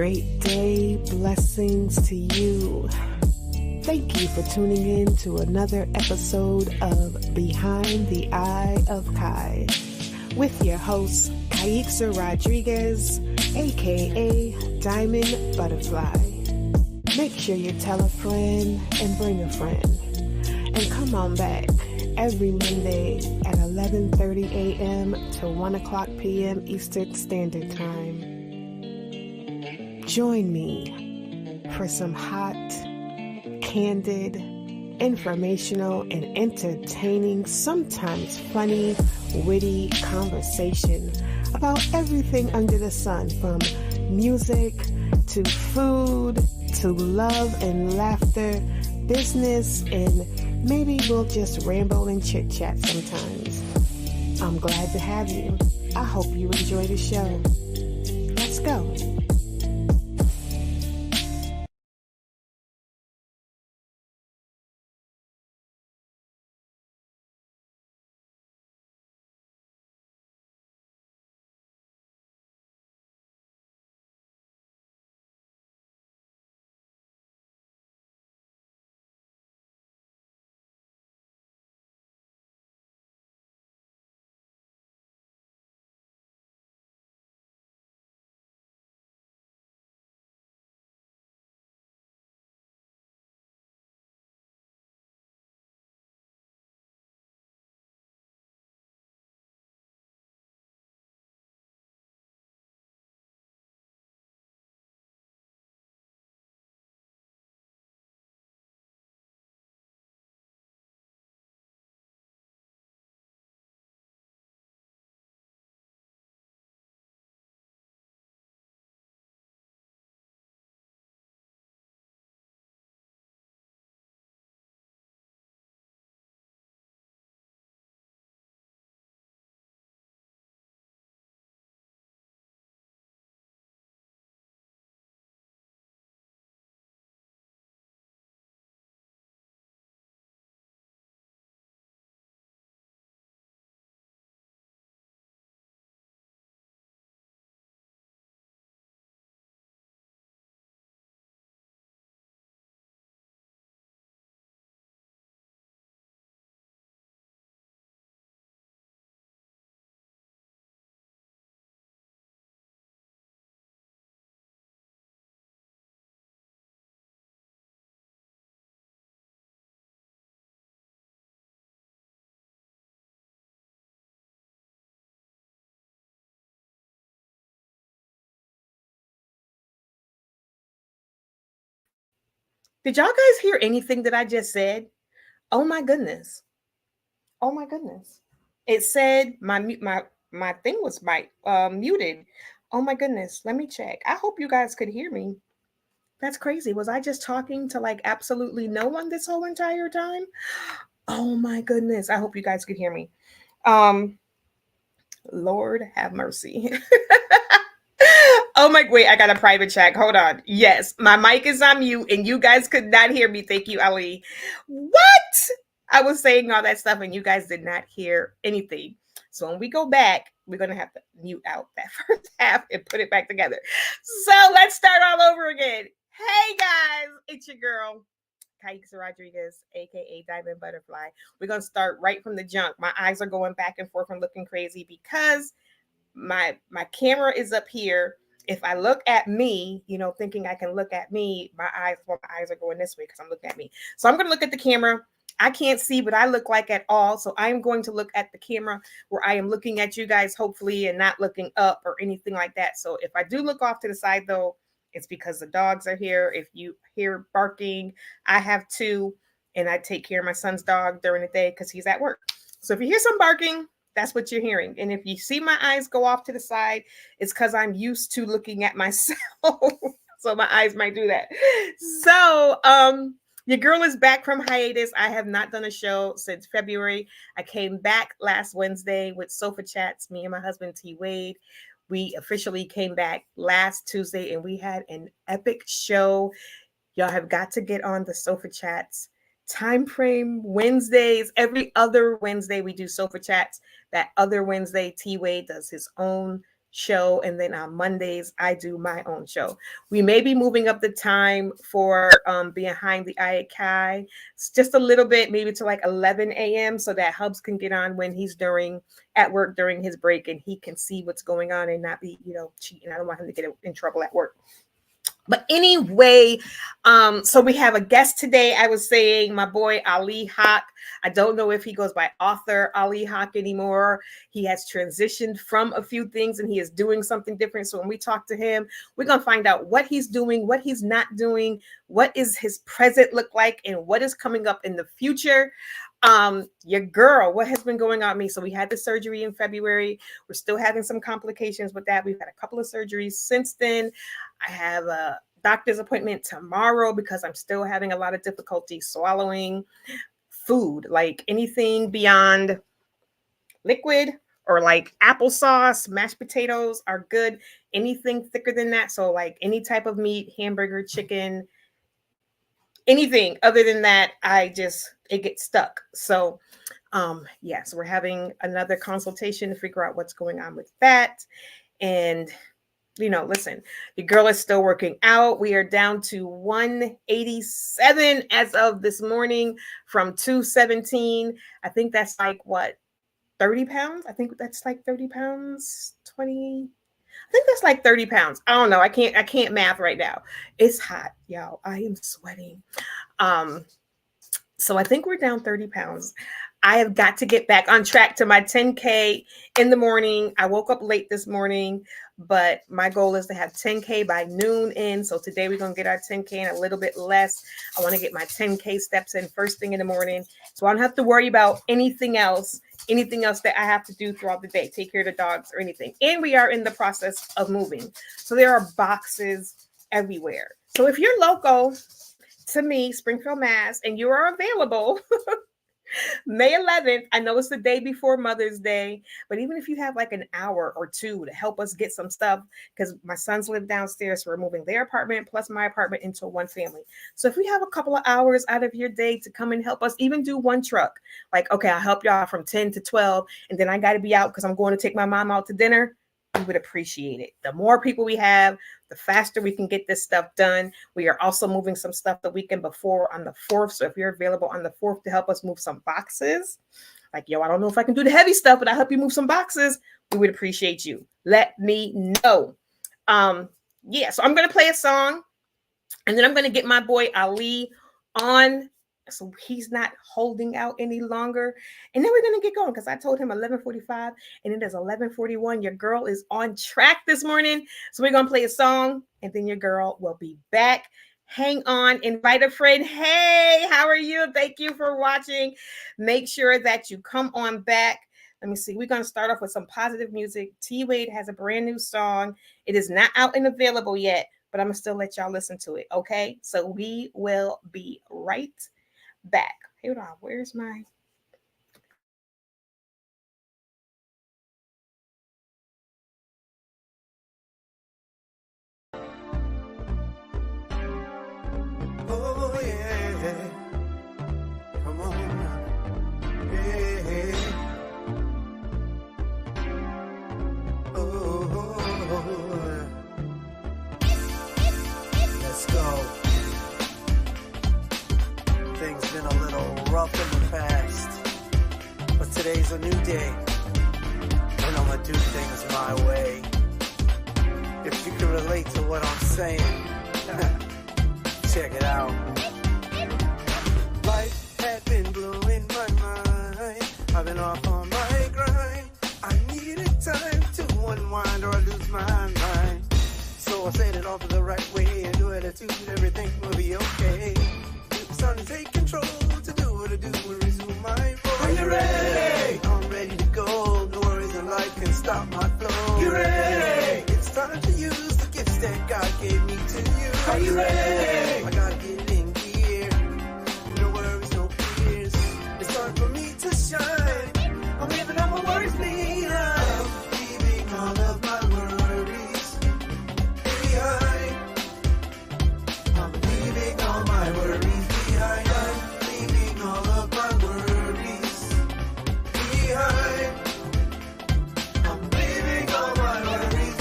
great day. Blessings to you. Thank you for tuning in to another episode of Behind the Eye of Kai with your host, Kaixa Rodriguez, aka Dymond Butterfly. Make sure you tell a friend and bring a friend. And come on back every Monday at 11:30 a.m. to 1 o'clock p.m. Eastern Standard Time. Join me for some hot, candid, informational, and entertaining, sometimes funny, witty conversation about everything under the sun, from music to food to love and laughter, business, and maybe we'll just ramble and chit chat sometimes. I'm glad to have you. I hope you enjoy the show. Let's go. Did y'all guys hear anything that I just said? Oh my goodness. Oh my goodness. It said my thing was muted. Oh my goodness. Let me check. I hope you guys could hear me. That's crazy. Was I just talking to like absolutely no one this whole entire time? Oh my goodness. I hope you guys could hear me. Lord have mercy. Oh my, wait, I got a private check. Hold on. Yes, my mic is on mute and you guys could not hear me. Thank you, Ali. What? I was saying all that stuff and you guys did not hear anything. So when we go back, we're going to have to mute out that first half and put it back together. So let's start all over again. Hey guys, it's your girl, Kaixa Rodriguez, aka Dymond Butterfly. We're going to start right from the jump. My eyes are going back and forth and looking crazy because my camera is up here. If I look at me, thinking I can look at me, my eyes are going this way because I'm looking at me. So I'm going to look at the camera. I can't see what I look like at all. So I'm going to look at the camera where I am looking at you guys, hopefully, and not looking up or anything like that. So if I do look off to the side, though, it's because the dogs are here. If you hear barking, I have two, and I take care of my son's dog during the day because he's at work. So if you hear some barking, that's what you're hearing. And if you see my eyes go off to the side, it's because I'm used to looking at myself. So my eyes might do that. So your girl is back from hiatus. I have not done a show since February. I came back last Wednesday with Sofa Chats, me and my husband, T. Wade. We officially came back last Tuesday and we had an epic show. Y'all have got to get on the Sofa Chats time frame Wednesdays. Every other Wednesday we do Sofa Chats. That other Wednesday, T. Wade does his own show, and then on Mondays I do my own show. We may be moving up the time for behind the Ali Haq just a little bit, maybe to like 11 a.m. so that Hubs can get on when he's at work during his break, and he can see what's going on and not be, cheating. I don't want him to get in trouble at work. But anyway, so we have a guest today. I was saying my boy Ali Haq. I don't know if he goes by author Ali Haq anymore. He has transitioned from a few things and he is doing something different. So when we talk to him, we're going to find out what he's doing, what he's not doing, what is his present look like, and what is coming up in the future. Your girl, what has been going on with me? So we had the surgery in February. We're still having some complications with that. We've had a couple of surgeries since then. I have a doctor's appointment tomorrow because I'm still having a lot of difficulty swallowing food, like anything beyond liquid or like applesauce, mashed potatoes are good. Anything thicker than that. So like any type of meat, hamburger, chicken, anything other than that, it gets stuck. So so we're having another consultation to figure out what's going on with that. And listen, the girl is still working out. We are down to 187 as of this morning from 217. I think that's like 30 pounds? I think that's like 30 pounds, 20. I think that's like 30 pounds. I don't know. I can't math right now. It's hot, y'all. I am sweating. So I think we're down 30 pounds. I have got to get back on track to my 10K in the morning. I woke up late this morning, but my goal is to have 10K by noon in. So today we're going to get our 10K in a little bit less. I want to get my 10K steps in first thing in the morning. So I don't have to worry about anything else that I have to do throughout the day, take care of the dogs or anything. And we are in the process of moving. So there are boxes everywhere. So if you're local to me, Springfield, Mass, and you are available, May 11th, I know it's the day before Mother's Day, but even if you have like an hour or two to help us get some stuff, because my sons live downstairs, so we're moving their apartment plus my apartment into one family. So if we have a couple of hours out of your day to come and help us, even do one truck, like, okay, I'll help y'all from 10 to 12, and then I got to be out because I'm going to take my mom out to dinner. We would appreciate it. The more people we have, the faster we can get this stuff done. We are also moving some stuff the weekend before on the 4th. So if you're available on the 4th to help us move some boxes, like, I don't know if I can do the heavy stuff, but I'll help you move some boxes. We would appreciate you. Let me know. So I'm going to play a song and then I'm going to get my boy Ali on, so he's not holding out any longer. And then we're going to get going because I told him 11:45 and it is 11:41. Your girl is on track this morning. So we're going to play a song and then your girl will be back. Hang on, invite a friend. Hey, how are you? Thank you for watching. Make sure that you come on back. Let me see. We're going to start off with some positive music. T Wade has a brand new song. It is not out and available yet, but I'm going to still let y'all listen to it. Okay. So we will be right back. Hold on, where's my oh yeah, come on now. Yeah. Oh, let's go. Things been a little rough in the past, but today's a new day, and I'ma do things my way. If you can relate to what I'm saying, check it out. Life had been blowing my mind. I've been off on my grind. I needed time to unwind or I lose my mind. So I set it off the right way and do attitude, everything will be okay. Starting to take control to do what I do and resume my role. Are you ready? I'm ready to go. No worries in life can stop my flow. You ready? It's time to use the gifts that God gave me to you. Are you ready? I gotta get in gear. No worries, no fears. It's time for me to shine. I'm leaving all my worries behind. Leaving all of my worries behind. I'm leaving all my worries. I'm leaving all of my worries behind. I'm leaving all my worries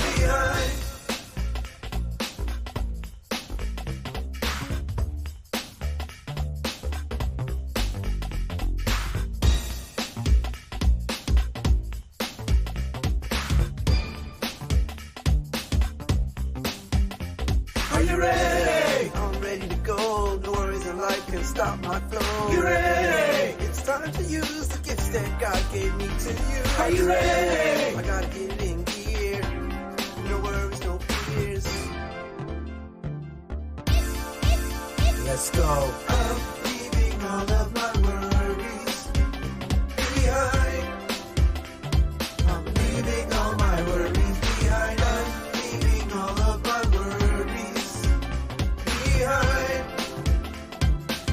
to stop my flow. You ready? It's time to use the gifts that God gave me to use. Are you ready? I gotta get it in gear. No worries, no fears. Let's go. I'm leaving all of my worries behind. I'm leaving all my worries behind. I'm leaving all of my worries behind.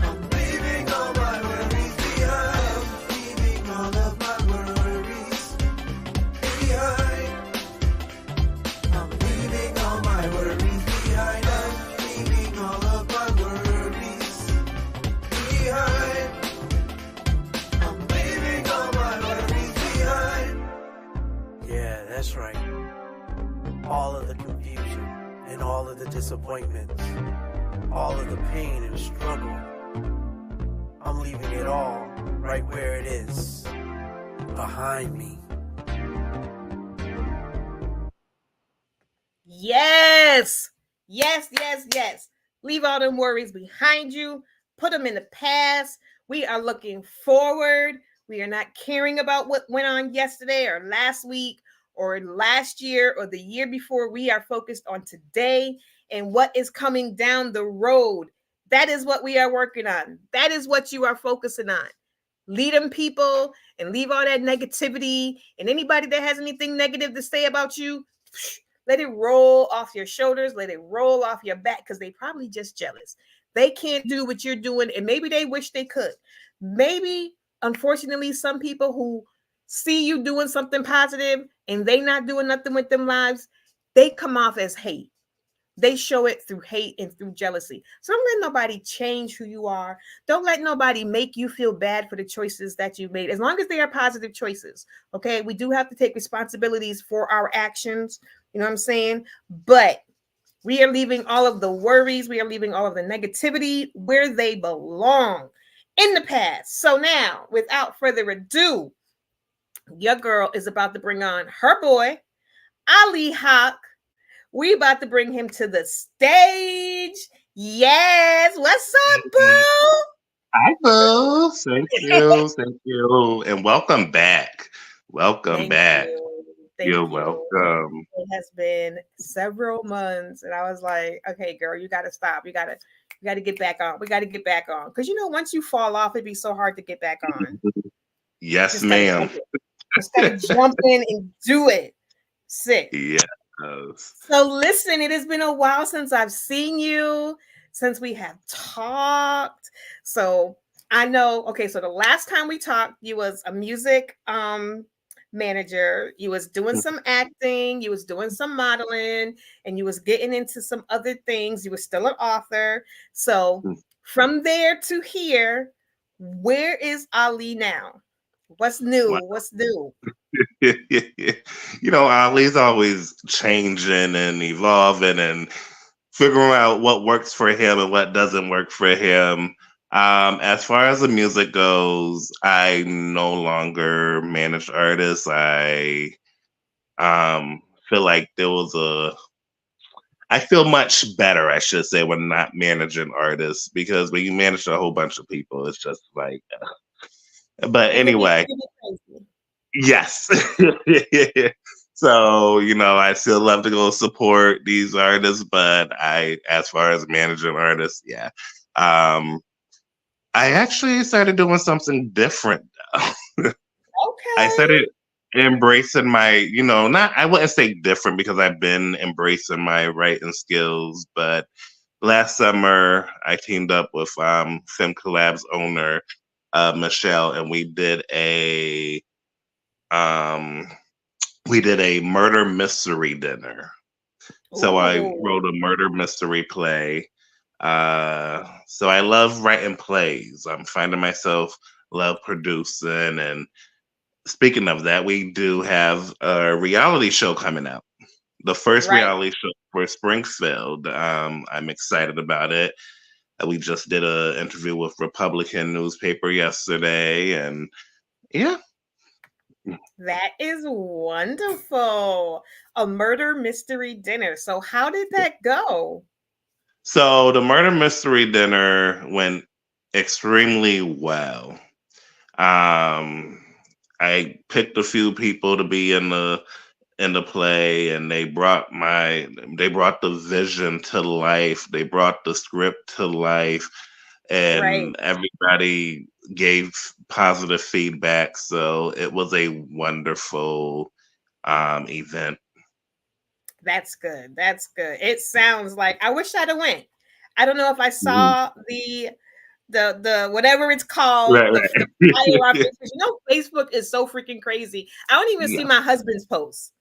I'm leaving all my worries behind. I'm leaving all of my worries behind. I'm leaving all my worries behind. I'm leaving all of my worries behind. I'm leaving all my worries behind. Yeah, that's right. All of the confusion and all of the disappointments, all of the pain and struggle, I'm leaving it all right where it is, behind me. Yes. Yes, yes, yes. Leave all them worries behind you. Put them in the past. We are looking forward. We are not caring about what went on yesterday or last week or last year or the year before. We are focused on today and what is coming down the road. That is what we are working on. That is what you are focusing on. Lead them people and leave all that negativity. And anybody that has anything negative to say about you, let it roll off your shoulders. Let it roll off your back because they probably just jealous. They can't do what you're doing, and maybe they wish they could. Maybe, unfortunately, some people who see you doing something positive and they not doing nothing with them lives, they come off as hate. They show it through hate and through jealousy. So don't let nobody change who you are. Don't let nobody make you feel bad for the choices that you've made, as long as they are positive choices. Okay, we do have to take responsibilities for our actions. You know what I'm saying? But we are leaving all of the worries, we are leaving all of the negativity where they belong, in the past. So now, without further ado, your girl is about to bring on her boy, Ali Haq. We about to bring him to the stage. Yes. What's up, boo? Hi, boo. Thank you. Thank you. And welcome back. Welcome Thank back. you. Thank You're you. welcome. It has been several months, and I was like, okay, girl, you got to stop. You got to get back on. We got to get back on. Because, once you fall off, it'd be so hard to get back on. Yes, Just gotta ma'am. jump in. Just got to jump in and do it. Sick. Yes. So listen, it has been a while since I've seen you, since we have talked. So I know, okay, so the last time we talked, you was a music manager, you was doing some acting, you was doing some modeling, and you was getting into some other things. You were still an author. So from there to here, where is Ali now? What's new? Wow. What's new? Ali's always changing and evolving and figuring out what works for him and what doesn't work for him. As far as the music goes, I no longer manage artists. I feel like I feel much better, I should say, when not managing artists, because when you manage a whole bunch of people, it's just like, but anyway, yes. So, I still love to go support these artists, but as far as managing artists, yeah. I actually started doing something different. Okay. I started embracing my, I wouldn't say different because I've been embracing my writing skills, but last summer I teamed up with Fem Collab's owner, Michelle, and we did a murder mystery dinner. So I wrote a murder mystery play. So I love writing plays. I'm finding myself love producing. And speaking of that, we do have a reality show coming out. The first reality show for Springfield. I'm excited about it. We just did an interview with Republican newspaper yesterday, and yeah. That is wonderful. A murder mystery dinner. So how did that go? So the murder mystery dinner went extremely well. I picked a few people to be in the play, and they brought the vision to life. They brought the script to life, Right. and everybody gave positive feedback. So it was a wonderful event. That's good. That's good. It sounds like I wish I'd have went. I don't know if I Mhm. saw the whatever it's called, Right, the flyer on right. Facebook. Facebook is so freaking crazy. I don't even see Yeah. my husband's posts.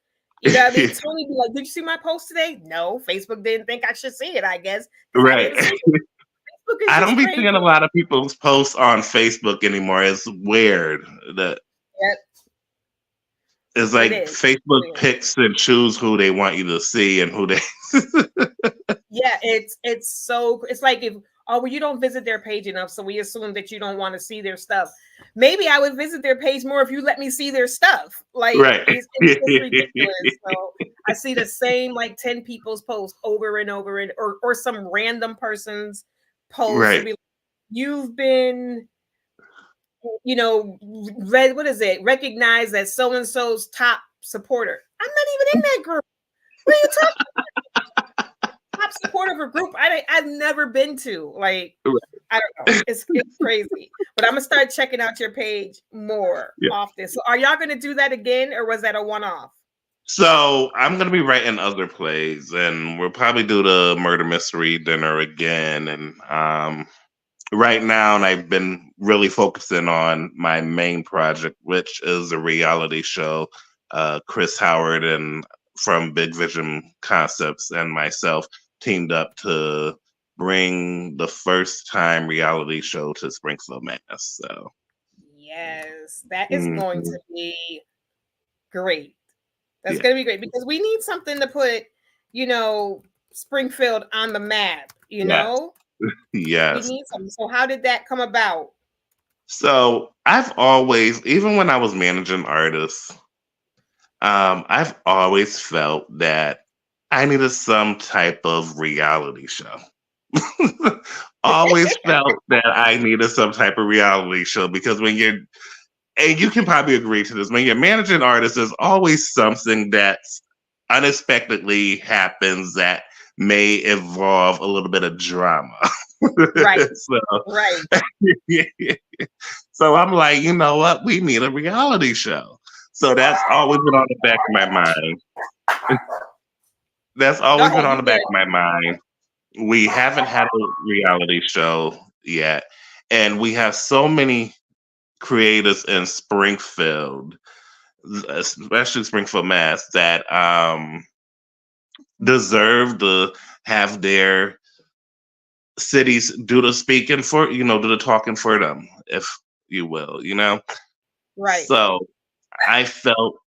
You know what I mean? Tony be like, "Did you see my post today?" No, Facebook didn't think I should see it. I guess because I Right. didn't see it. Facebook is I don't just be crazy. seeing a lot of people's posts on Facebook anymore. It's weird that Yep, it's it like is. Facebook It is. picks and choose who they want you to see and who they. Yeah, it's like if oh well, you don't visit their page enough, so we assume that you don't want to see their stuff. Maybe I would visit their page more if you let me see their stuff. Like Right. it's just ridiculous. So I see the same like 10 people's posts over and over and or some random person's post and Right. be like, you've been read what is it? Recognized as so and so's top supporter. I'm not even in that group. What are you talking top supporter of a group I've never been to. Like, I don't know. It's crazy. But I'm gonna start checking out your page more Yeah. often. So are y'all gonna do that again or was that a one-off? So I'm gonna be writing other plays, and we'll probably do the murder mystery dinner again. And right now, and I've been really focusing on my main project, which is a reality show. Chris Howard and from Big Vision Concepts and myself teamed up to bring the first time reality show to Springfield, Mass. So Yes, that is going mhm, to be great. That's yeah, gonna be great because we need something to put, you know, Springfield on the map, you yes, know? We yes. need something. So how did that come about? So I've always, even when I was managing artists, I've always felt that I needed some type of reality show. Always felt that I needed some type of reality show because when you're, and you can probably agree to this, when you're managing artists, there's always something that's unexpectedly happens that may involve a little bit of drama. Right, so, right. so I'm like, you know what? We need a reality show. So that's always been on the back of my mind. That's Go always been ahead, on you the back good. of my mind. We haven't had a reality show yet. And we have so many creators in Springfield, especially Springfield, Mass, that deserve to have their cities do the speaking for, do the talking for them, if you will. Right. So I felt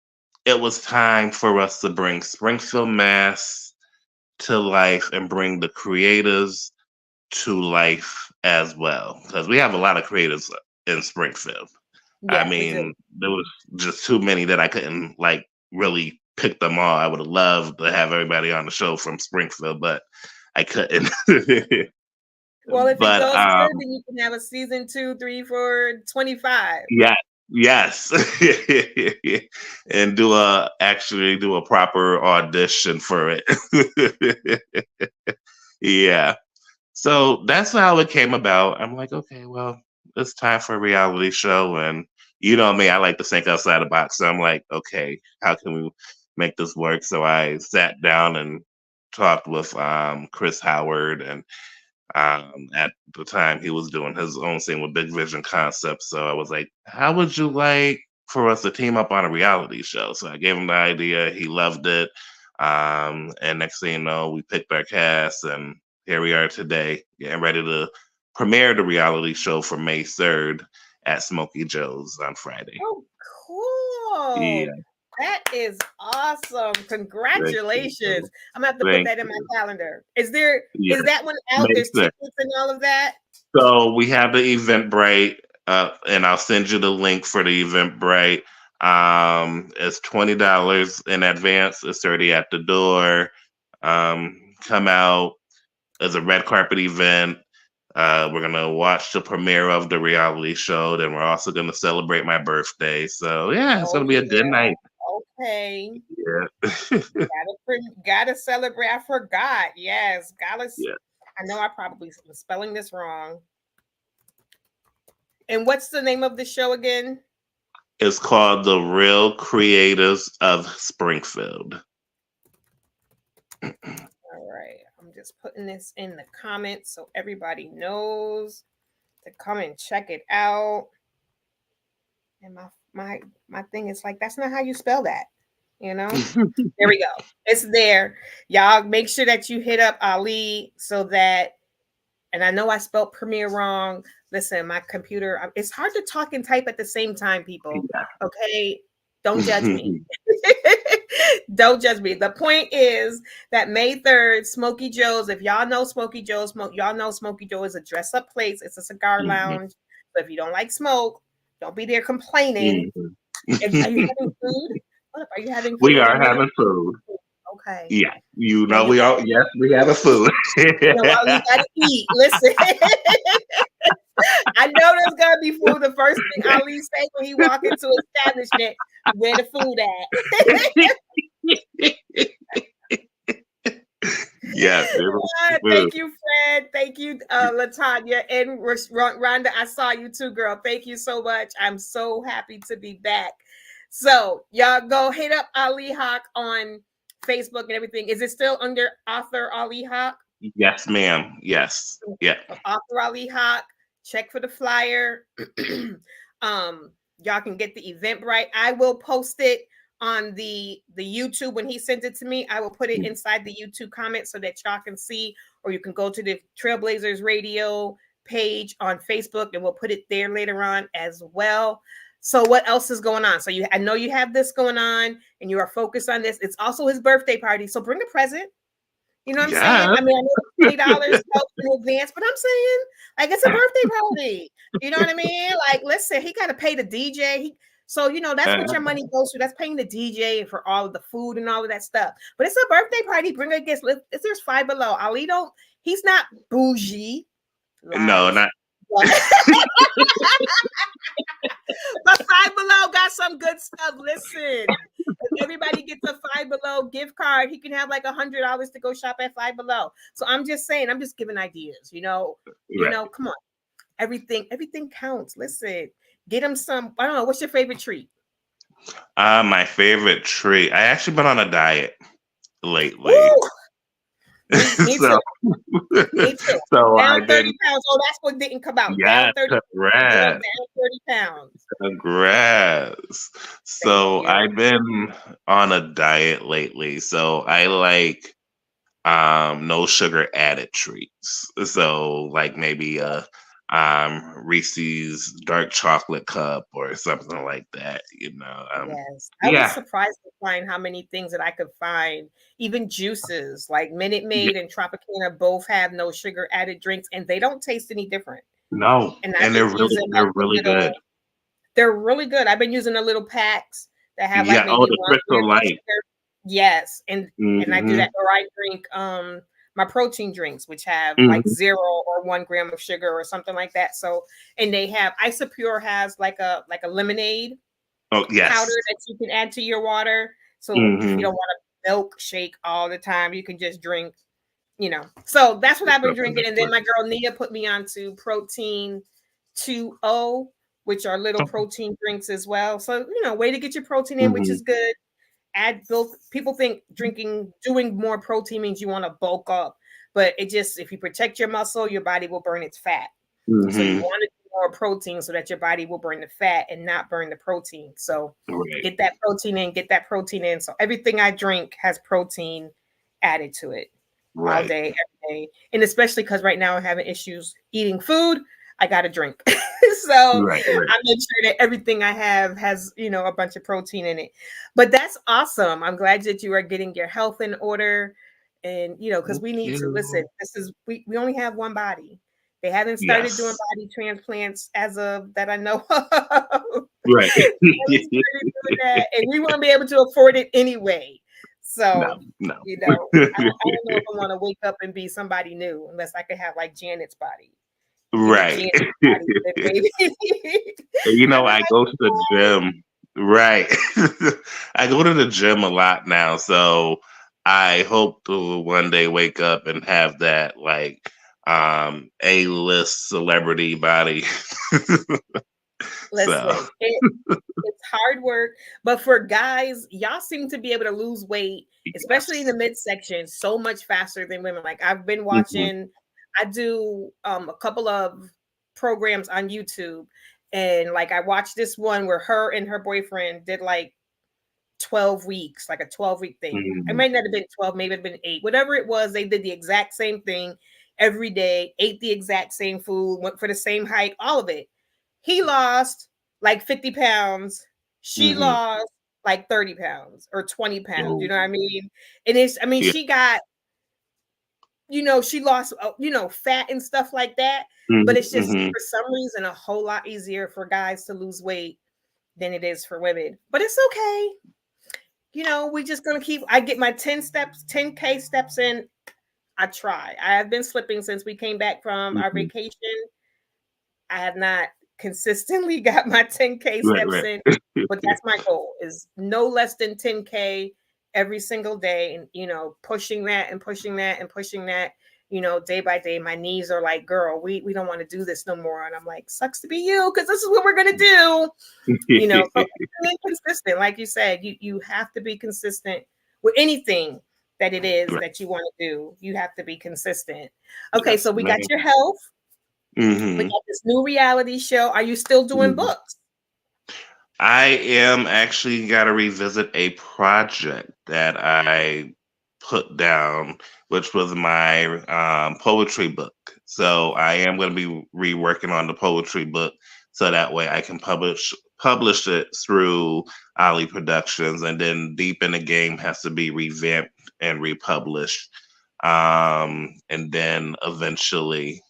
it was time for us to bring Springfield, Mass to life and bring the creators to life as well. Because we have a lot of creators in Springfield. I Yeah, we do. mean, there was just too many that I couldn't like really pick them all. I would have loved to have everybody on the show from Springfield, but I couldn't. Well, if it but goes good, then you can have a season 2, 3, 4, 25. yeah, yes, and actually do a proper audition for it. Yeah. So that's how it came about. I'm like, okay, well, it's time for a reality show. And you know me, I like to think outside the box. So I'm like, okay, how can we make this work? So I sat down and talked with Chris Howard. And at the time, he was doing his own thing with Big Vision Concepts. So I was like, how would you like for us to team up on a reality show? So I gave him the idea. He loved it. And next thing you know, we picked our cast, and here we are today, getting ready to premiere the reality show for May 3rd at Smoky Joe's on Friday. Oh, cool. Yeah, That is awesome. thank Congratulations. you. I'm gonna have to put Thank that in my you. calendar. Yeah, Is that one out? May There's 6th. tickets and all of that? So we have the Eventbrite, and I'll send you the link for the Eventbrite. It's $20 in advance. It's already at the door. Come out as a red carpet event. We're gonna watch the premiere of the reality show. Then we're also gonna celebrate my birthday. So yeah, it's Oh gonna be a good night. yeah. Okay. Yeah. Gotta celebrate. I forgot. Yes. Yeah. I know I probably was spelling this wrong. And what's the name of the show again? It's called The Real Creators of Springfield. All right. I'm just putting this in the comments so everybody knows to come and check it out. And my thing is like, that's not how you spell that. You know? There we go. It's there. Y'all make sure that you hit up Ali so that, and I know I spelled premiere wrong. Listen, my computer, it's hard to talk and type at the same time, people. Okay? Don't judge me. Don't judge me. The point is that May 3rd, Smokey Joe's, if y'all know Smokey Joe's, y'all know Smokey Joe is a dress-up place. It's a cigar lounge. So if you don't like smoke, don't be there complaining. Are you having food? What are you having food? We are having food. Okay. Yeah. You know, we all, yes, we have a food. You gotta eat. Listen. I know there's gonna be food. The first thing Ali say when he walk into establishment, where the food at? Yes. Thank you, Fred. Thank you, Latanya and Rhonda. I saw you too, girl. Thank you so much. I'm so happy to be back. So y'all go hit up Ali Haq on Facebook and everything. Is it still under author Ali Haq? Yes, ma'am. Yes. Yeah. Author Ali Haq. Check for the flyer. Y'all can get the Eventbrite. I will post it on the YouTube when he sent it to me. I will put it inside the YouTube comments so that y'all can see, or you can go to the Trailblazers Radio page on Facebook and we'll put it there later on as well. So what else is going on? So I know you have this going on and you are focused on this. It's also his birthday party. So bring a present. You know what I'm saying? I mean, I know $20 helps in advance, but I'm saying like it's a birthday party. You know what I mean? Like, listen, he got to pay the DJ. So, you know, that's what your money goes to. That's paying the DJ for all of the food and all of that stuff. But it's a birthday party. Bring a guest. There's Five Below. Ali he's not bougie. Right? No, not. But Five Below got some good stuff. Listen, if everybody gets a Five Below gift card, he can have like $100 to go shop at Five Below. So I'm just saying, I'm just giving ideas. You know, come on, everything counts. Listen, get him some. I don't know. What's your favorite treat? My favorite treat. I actually been on a diet lately. Me too. Me too. So down 30 pounds. Oh, that's what didn't come out. Yeah, down 30 pounds. Congrats. So I've been on a diet lately. So I like no sugar added treats. So like maybe a Reese's dark chocolate cup or something like that, you know. Yes, I was surprised to find how many things that I could find. Even juices like Minute Maid and Tropicana both have no sugar added drinks, and they don't taste any different. No, and they're really good. They're really good. I've been using the little packs that have like maybe the Crystal Light. Yes, and I do that, or I drink my protein drinks, which have like 0 or 1 gram of sugar or something like that. So, and they have Isopure has like a lemonade powder that you can add to your water. So if you don't want a milkshake all the time, you can just drink, you know. So that's what I've been drinking. And then my girl Nia put me onto Protein 2O, which are little protein drinks as well. So, you know, way to get your protein in, which is good. People think doing more protein means you want to bulk up, but it just, if you protect your muscle, your body will burn its fat. So you want to do more protein so that your body will burn the fat and not burn the protein. So get that protein in. So everything I drink has protein added to it all day, every day. And especially because right now I'm having issues eating food, I got to drink. So I make sure that everything I have has, you know, a bunch of protein in it. But that's awesome. I'm glad that you are getting your health in order. And, you know, because we need to listen. We only have one body. They haven't started doing body transplants as of that I know of. Right. And we want to be able to afford it anyway. So, no. You know, I don't know if I want to wake up and be somebody new unless I could have like Janet's body. Right. You know, I go to the gym. Right. I go to the gym a lot now, so I hope to one day wake up and have that like A-list celebrity body. Listen, So it's hard work, but for guys, y'all seem to be able to lose weight, especially in the yes. midsection, so much faster than women. Like I've been Mhm. watching, I do a couple of programs on YouTube, and like I watched this one where her and her boyfriend did like 12 weeks, like a 12-week thing. It Mhm. might not have been 12, maybe it'd been 8. Whatever it was, they did the exact same thing every day, ate the exact same food, went for the same hike, all of it. He lost like 50 pounds. She Mhm. lost like 30 pounds or 20 pounds. You Oh, know what I mean? And it's, I mean, yeah. she got, she lost, fat and stuff like that. But Mhm. it's just Mhm. for some reason a whole lot easier for guys to lose weight than it is for women. But it's okay. We just gonna keep. I get my 10K steps in. I try. I have been slipping since we came back from our Mhm. vacation. I have not consistently got my 10K Right, steps right. in, but that's my goal is no less than 10K every single day. And, pushing that and pushing that and pushing that, day by day. My knees are like, girl, we don't want to do this no more. And I'm like, sucks to be you, because this is what we're going to do. So being consistent, like you said, you have to be consistent with anything that it is Right. that you want to do. You have to be consistent. Okay, Yes, so we got man. your health. We Mhm. got this new reality show. Are you still doing Mhm. books? I am actually got to revisit a project that I put down, which was my poetry book. So I am going to be reworking on the poetry book, so that way I can publish it through Ali Productions, and then Deep in the Game has to be revamped and republished, and then eventually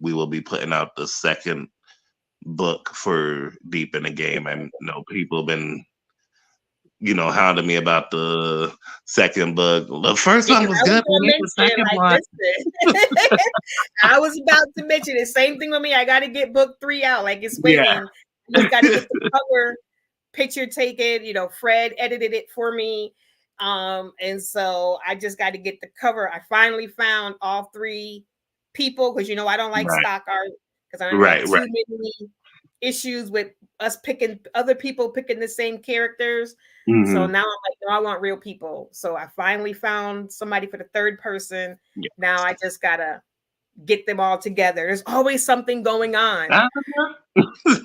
we will be putting out the second book for Deep in the Game. I know people have been, hounding me about the second book. The first Yeah, one because was I was good. We going to need the mention, second like, one. listen, I was about to mention the same thing with me. I got to get book 3 out. Like, it's Yeah. waiting. I just got to get the cover picture taken. Fred edited it for me. And so I just got to get the cover. I finally found all 3 people because I don't like Right. stock art because I don't have Right. too Right. many issues with us picking other people picking the same characters. So Hmm. now I'm like, no, I want real people. So I finally found somebody for the third person. Yeah. Now I just gotta get them all together. There's always something going on.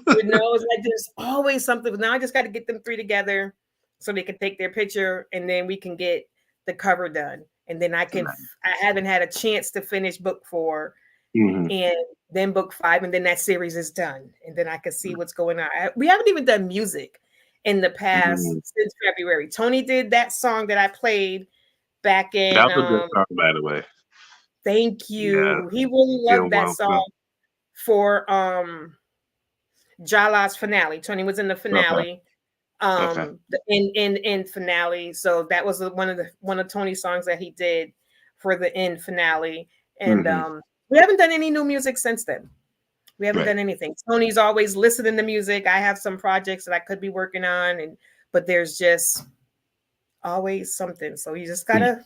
It's like there's always something. Now I just got to get them 3 together so they can take their picture and then we can get the cover done. And then I haven't had a chance to finish book 4 Hmm. and then book 5, and then that series is done. And then I can see what's going on. We haven't even done music in the past Hmm. since February. Tony did that song that I played back That in was a good song, by the way. thank Yeah. you. He really You're loved that welcome. song for Jala's finale. Tony was in the Okay. finale, Okay. the in finale. So that was one of Tony's songs that he did for the end finale. And Hmm. we haven't done any new music since then. We haven't Right. done anything. Tony's always listening to music. I have some projects that I could be working on, but there's just always something. So you just gotta.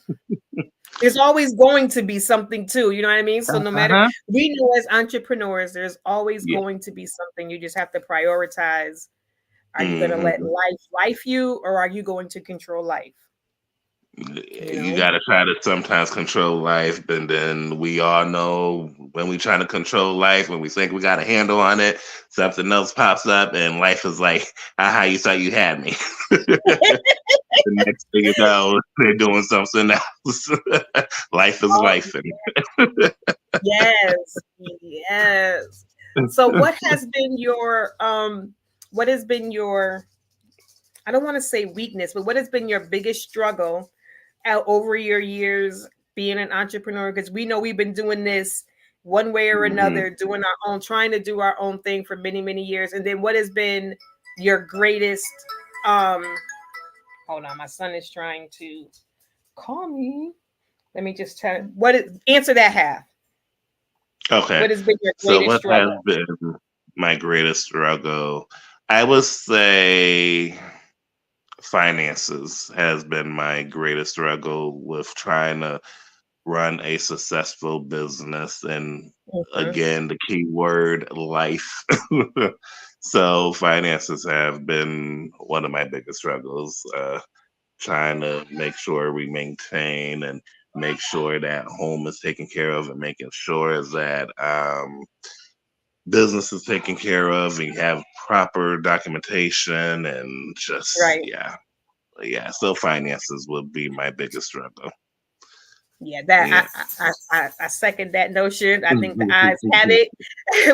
There's always going to be something too. You know what I mean? So no matter, Uh-huh. we know as entrepreneurs, there's always Yeah. going to be something. You just have to prioritize. Are you going to let Hmm. life you, or are you going to control life? You got to try to sometimes control life, and then we all know when we trying to control life, when we think we got a handle on it, something else pops up, and life is like, "Aha, you thought you had me." The next thing you know, they're doing something else. Life is Oh, life, and yes, yes. So what has been your I don't want to say weakness, but what has been your biggest struggle out over your years being an entrepreneur? Because we know we've been doing this one way or Mhm. another, doing our own, trying to do our own thing for many, many years. And then what has been your greatest um hold on, my son is trying to call me. Let me just tell answer that half. Okay. What has been your So greatest what has struggle? been my greatest struggle? I would say finances has been my greatest struggle with trying to run a successful business. And Mhm. again, the key word life. So finances have been one of my biggest struggles. Trying to make sure we maintain and make sure that home is taken care of and making sure that business is taken care of and you have proper documentation and just Right. yeah. So finances would be my biggest struggle. Yeah, that Yeah. I second that notion. I think the eyes have it.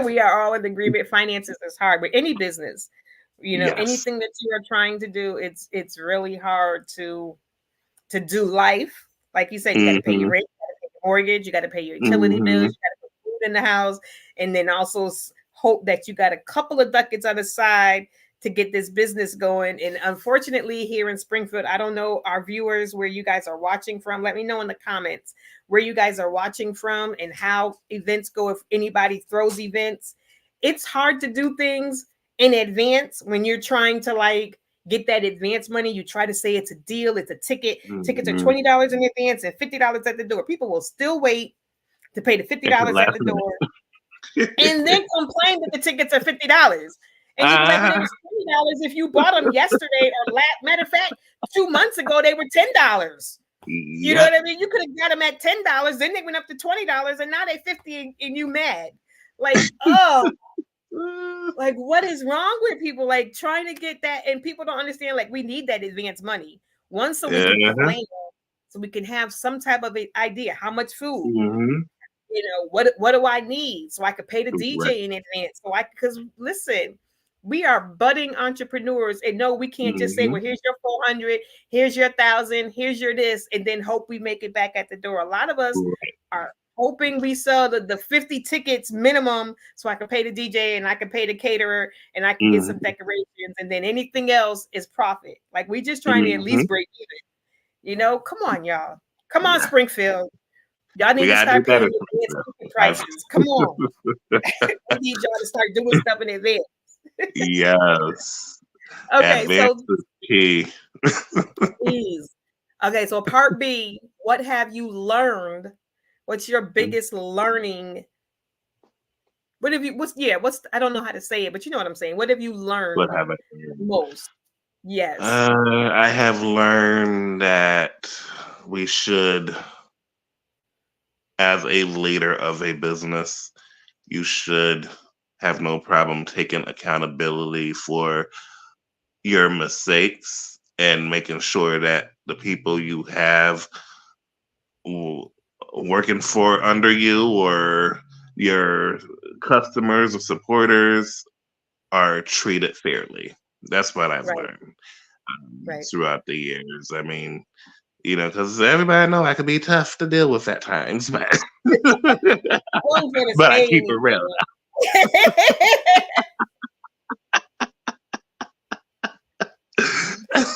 We are all in agreement. Finances is hard with any business. You know, Yes. anything that you are trying to do, it's really hard to do life. Like you said, you got to pay your Hmm. rent, you got to pay your mortgage, you got to pay your utility bills, Hmm. you got to put food in the house, and then also hope that you got a couple of ducats on the side to get this business going. And unfortunately, here in Springfield, I don't know our viewers where you guys are watching from. Let me know in the comments where you guys are watching from and how events go. If anybody throws events, it's hard to do things in advance when you're trying to like get that advance money. You try to say it's a deal, it's a ticket. Tickets are Hmm. $20 in advance and $50 at the door. People will still wait to pay the $50 at Last the minute. door and then complain that the tickets are $50. And you'd be like, well, they Ah, was $20 if you bought them yesterday or matter of fact, 2 months ago they were $10. You know yep. what I mean? You could have got them at $10, then they went up to $20, and now they 50 and you mad. Like, oh, like what is wrong with people? Like trying to get that, and people don't understand. Like we need that advance money, one so we can Uh-huh. plan, so we can have some type of idea how much food. Hmm. You know what do I need so I could pay the Right. DJ in advance? So I because listen, we are budding entrepreneurs, and no, we can't just say, Hmm. well, here's your 400, here's your 1,000, here's your this, and then hope we make it back at the door. A lot of us Right. are hoping we sell the 50 tickets minimum so I can pay the DJ and I can pay the caterer and I can get some Hmm. decorations, and then anything else is profit. Like we just trying to at Hmm. least break even. You know, come on, y'all. Come on, Springfield. Y'all We need to gotta do start paying better. your advance ticket I've, prices. Come on. We need y'all to start doing stuff in advance. yes. Okay, Advance so is key. please. Okay, so part B, what have you learned? What's your biggest learning? What have you what's I don't know how to say it, but you know what I'm saying. What have you What learned have I learned? most? Yes. I have learned that we should, as a leader of a business, you should have no problem taking accountability for your mistakes and making sure that the people you have working for under you or your customers or supporters are treated fairly. That's what I've Right, learned right. throughout the years. I mean, because everybody know I can be tough to deal with at times, but One's gonna but I stay keep in it you, real.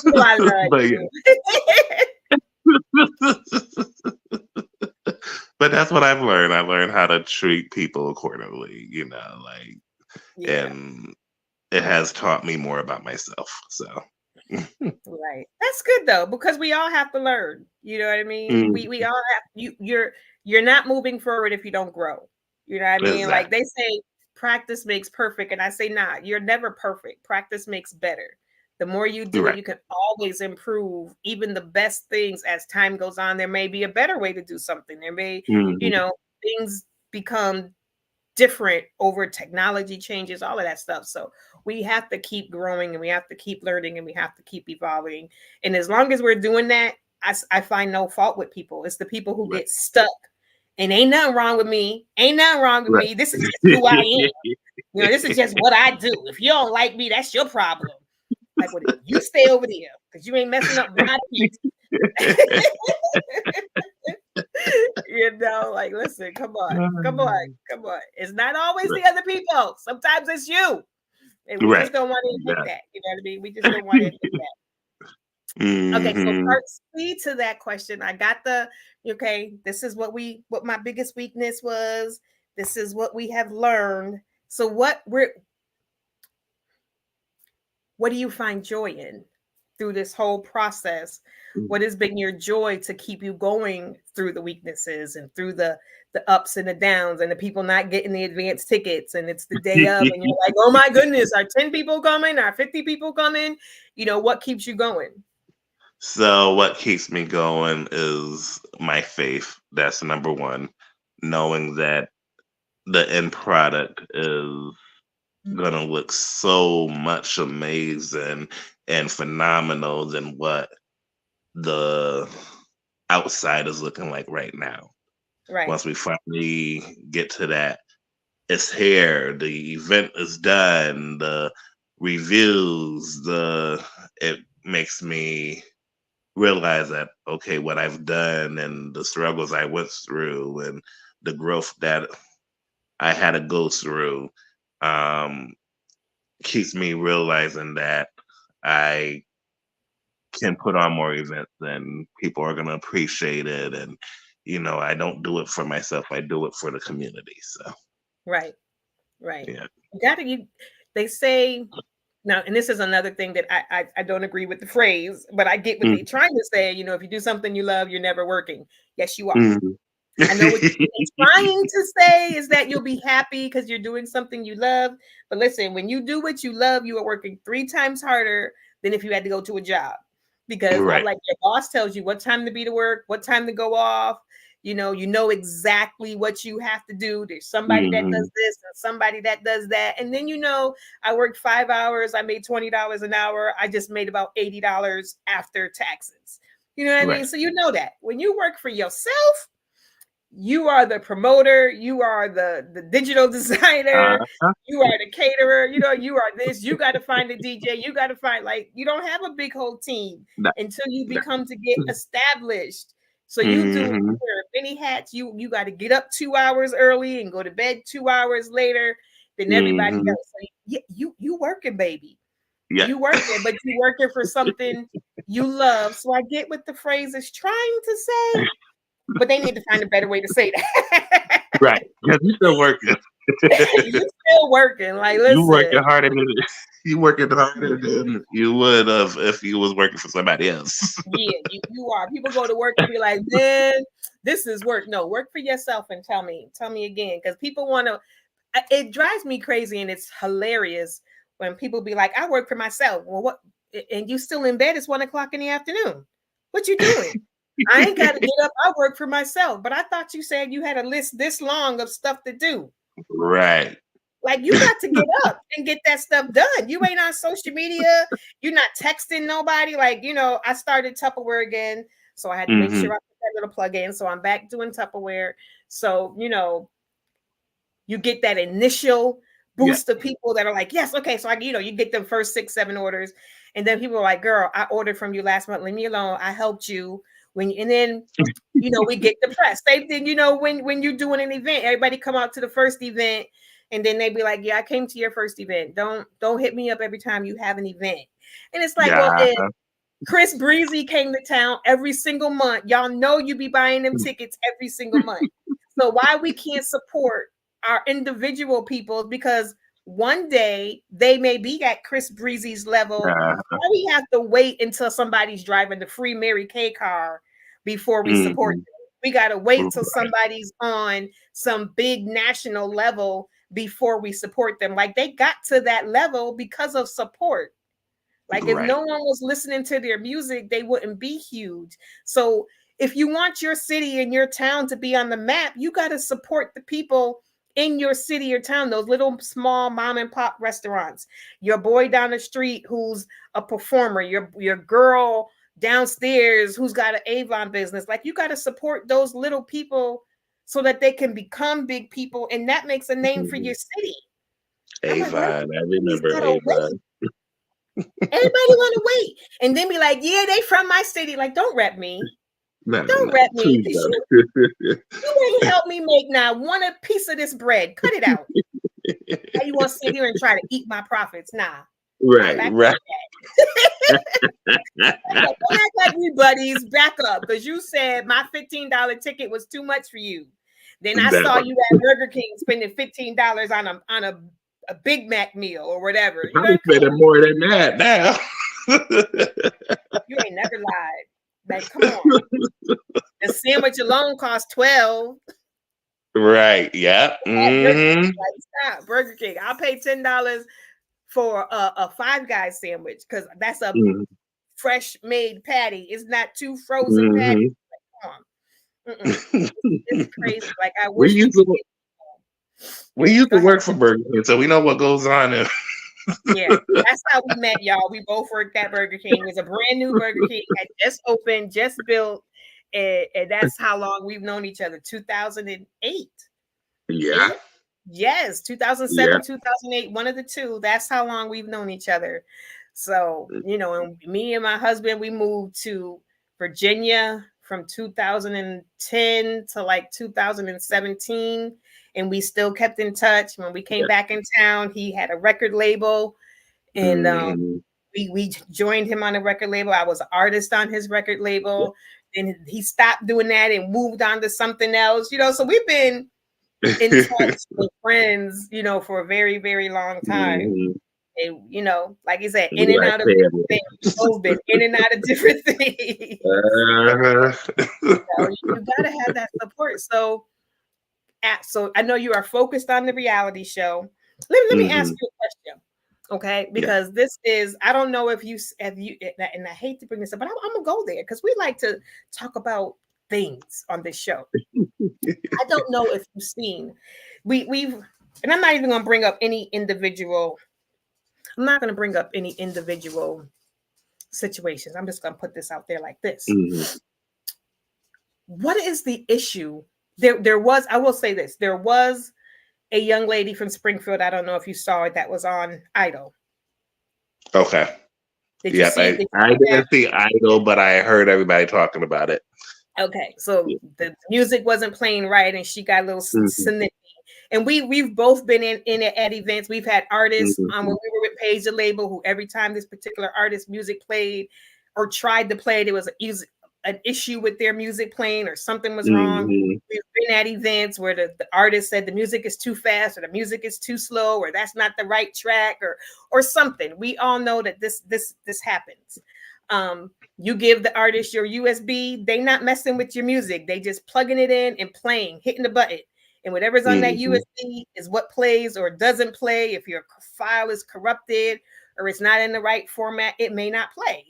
you know I love But you. yeah, but that's what I've learned. I learned how to treat people accordingly. Yeah. And it has taught me more about myself. So, Right. That's good though, because we all have to learn. You know what I mean? mm, We all have you're not moving forward if you don't grow. You know what I mean? Like exactly. they say practice makes perfect. And I say, nah, you're never perfect. Practice makes better. The more you do it, Right. you can always improve even the best things as time goes on. There may be a better way to do something. There may, Hmm. things become different over technology changes, all of that stuff. So we have to keep growing and we have to keep learning and we have to keep evolving. And as long as we're doing that, I find no fault with people. It's the people who Right. get stuck. And ain't nothing wrong with me. Ain't nothing wrong with Right. me. This is just who I am. This is just what I do. If you don't like me, that's your problem. Like, what? You stay over there because you ain't messing up my peace. Like, listen, come on, come on, come on. It's not always the other people. Sometimes it's you. And we just Right. don't want to admit Yeah. that. You know what I mean? We just don't want to admit that. Okay, so Hmm. part C to that question, I got this is what my biggest weakness was. This is what we have learned. So what do you find joy in through this whole process? What has been your joy to keep you going through the weaknesses and through the ups and the downs and the people not getting the advance tickets and it's the day of and you're like, oh my goodness, are 10 people coming? Are 50 people coming? You know, what keeps you going? So what keeps me going is my faith. That's number one. Knowing that the end product is gonna look so much amazing and phenomenal than what the outside is looking like right now. Right. Once we finally get to that, it's here. The event is done. The reviews. It makes me realize that, okay, what I've done and the struggles I went through and the growth that I had to go through keeps me realizing that I can put on more events and people are going to appreciate it. And, you know, I don't do it for myself. I do it for the community. So, right. Yeah. They say now, and this is another thing that I don't agree with the phrase, but I get what they're trying to say. You know, if you do something you love, you're never working. Yes, you are. I know what you're trying to say is that you'll be happy because you're doing something you love. But listen, when you do what you love, you are working 3 times harder than if you had to go to a job. Because Right. like your boss tells you what time to be to work, what time to go off. You know exactly what you have to do. There's somebody that does this and somebody that does that. And then, I worked 5 hours. I made $20 an hour. I just made about $80 after taxes. You know what I mean? Right. So you know that when you work for yourself, you are the promoter, you are the digital designer, you are the caterer, you are this, you got to find a DJ, you got to find, you don't have a big whole team until you become to get established. So you do wear many hats, you got to get up 2 hours early and go to bed 2 hours later than everybody else. So you working, baby. Yeah. You working, but you working for something you love. So I get what the phrase is trying to say. But they need to find a better way to say that. Right. Because you're still working. You're still working. Like, listen. You working harder than you would have if you was working for somebody else. Yeah, you are. People go to work and be like, man, this is work. No, work for yourself and tell me again. Because people want to, it drives me crazy and it's hilarious when people be like, I work for myself. Well, what? And you still in bed? It's 1:00 in the afternoon. What you doing? I ain't got to get up. I work for myself. But I thought you said you had a list this long of stuff to do. Right. Like, you got to get up and get that stuff done. You ain't on social media. You're not texting nobody. Like, I started Tupperware again. So I had to make sure I put that little plug in. So I'm back doing Tupperware. So, you get that initial boost of people that are like, yes, okay. So you get them first 6, 7 orders. And then people are like, girl, I ordered from you last month. Leave me alone. I helped you. And then we get depressed. Same thing, when you're doing an event, everybody come out to the first event and then they be like, yeah, I came to your first event. Don't hit me up every time you have an event. And it's like, well, if Chris Breezy came to town every single month, y'all know you be buying them tickets every single month. So why we can't support our individual people? Because one day they may be at Chris Breezy's level. Why we have to wait until somebody's driving the free Mary Kay car before we support them? We got to wait till somebody's on some big national level before we support them. Like, they got to that level because of support. Like, if no one was listening to their music, they wouldn't be huge. So if you want your city and your town to be on the map, you got to support the people in your city or town, those little small mom and pop restaurants, your boy down the street who's a performer, your girl downstairs who's got an Avon business. Like, you got to support those little people so that they can become big people, and that makes a name for your city. Avon, I remember Avon. Everybody want to wait and then be like, yeah, they from my city. Like, don't rep me. Don't rep me. You ain't help me make not one a piece of this bread. Cut it out. Now you want to sit here and try to eat my profits? Nah. Right. Don't act like we buddies. Back up, because you said my $15 ticket was too much for you. Then I saw you at Burger King spending $15 on a Big Mac meal or whatever. You I'm spending more than that now. You ain't never lied. Like, come on. The sandwich alone costs $12. Right. Yeah. Mm-hmm. Like, stop. Burger King. I'll pay $10 for a Five Guys sandwich because that's a fresh made patty. It's not two frozen patties. Like, come on. It's crazy. Like, I wish we used to work for Burger King, so we know what goes on. Yeah, that's how we met, y'all. We both worked at Burger King. It was a brand new Burger King, had just opened, just built, and that's how long we've known each other. 2008. Yeah. Yes, 2007, 2008, one of the two. That's how long we've known each other. So, you know, and me and my husband, we moved to Virginia from 2010 to like 2017, and we still kept in touch. When we came back in town, he had a record label, and we joined him on a record label. I was an artist on his record label. Then he stopped doing that and moved on to something else, you know. So we've been in touch with friends, you know, for a very, very long time. And, you know, like you said, in and out of different things. We've both been in and out of different things. You gotta have that support. So I know you are focused on the reality show. Let me ask you a question, okay? Because this is, I don't know if you, and I hate to bring this up, but I'm gonna go there because we like to talk about things on this show. I don't know if you've seen, we've, and I'm not even gonna bring up any individual. I'm not gonna bring up any individual situations. I'm just gonna put this out there like this. What is the issue? There was, I will say this, there was a young lady from Springfield. I don't know if you saw it, that was on Idol. Okay. Did you see it? I didn't see Idol, but I heard everybody talking about it. Okay, so the music wasn't playing right, and she got a little snippy. And we've both been in at events. We've had artists when we were with Page the Label, who every time this particular artist music played or tried to play, there was an issue with their music playing or something was wrong. We've been at events where the artist said the music is too fast or the music is too slow or that's not the right track or something. We all know that this happens. You give the artist your USB, they not messing with your music. They just plugging it in and playing, hitting the button. And whatever's on that USB is what plays or doesn't play. If your file is corrupted or it's not in the right format, it may not play.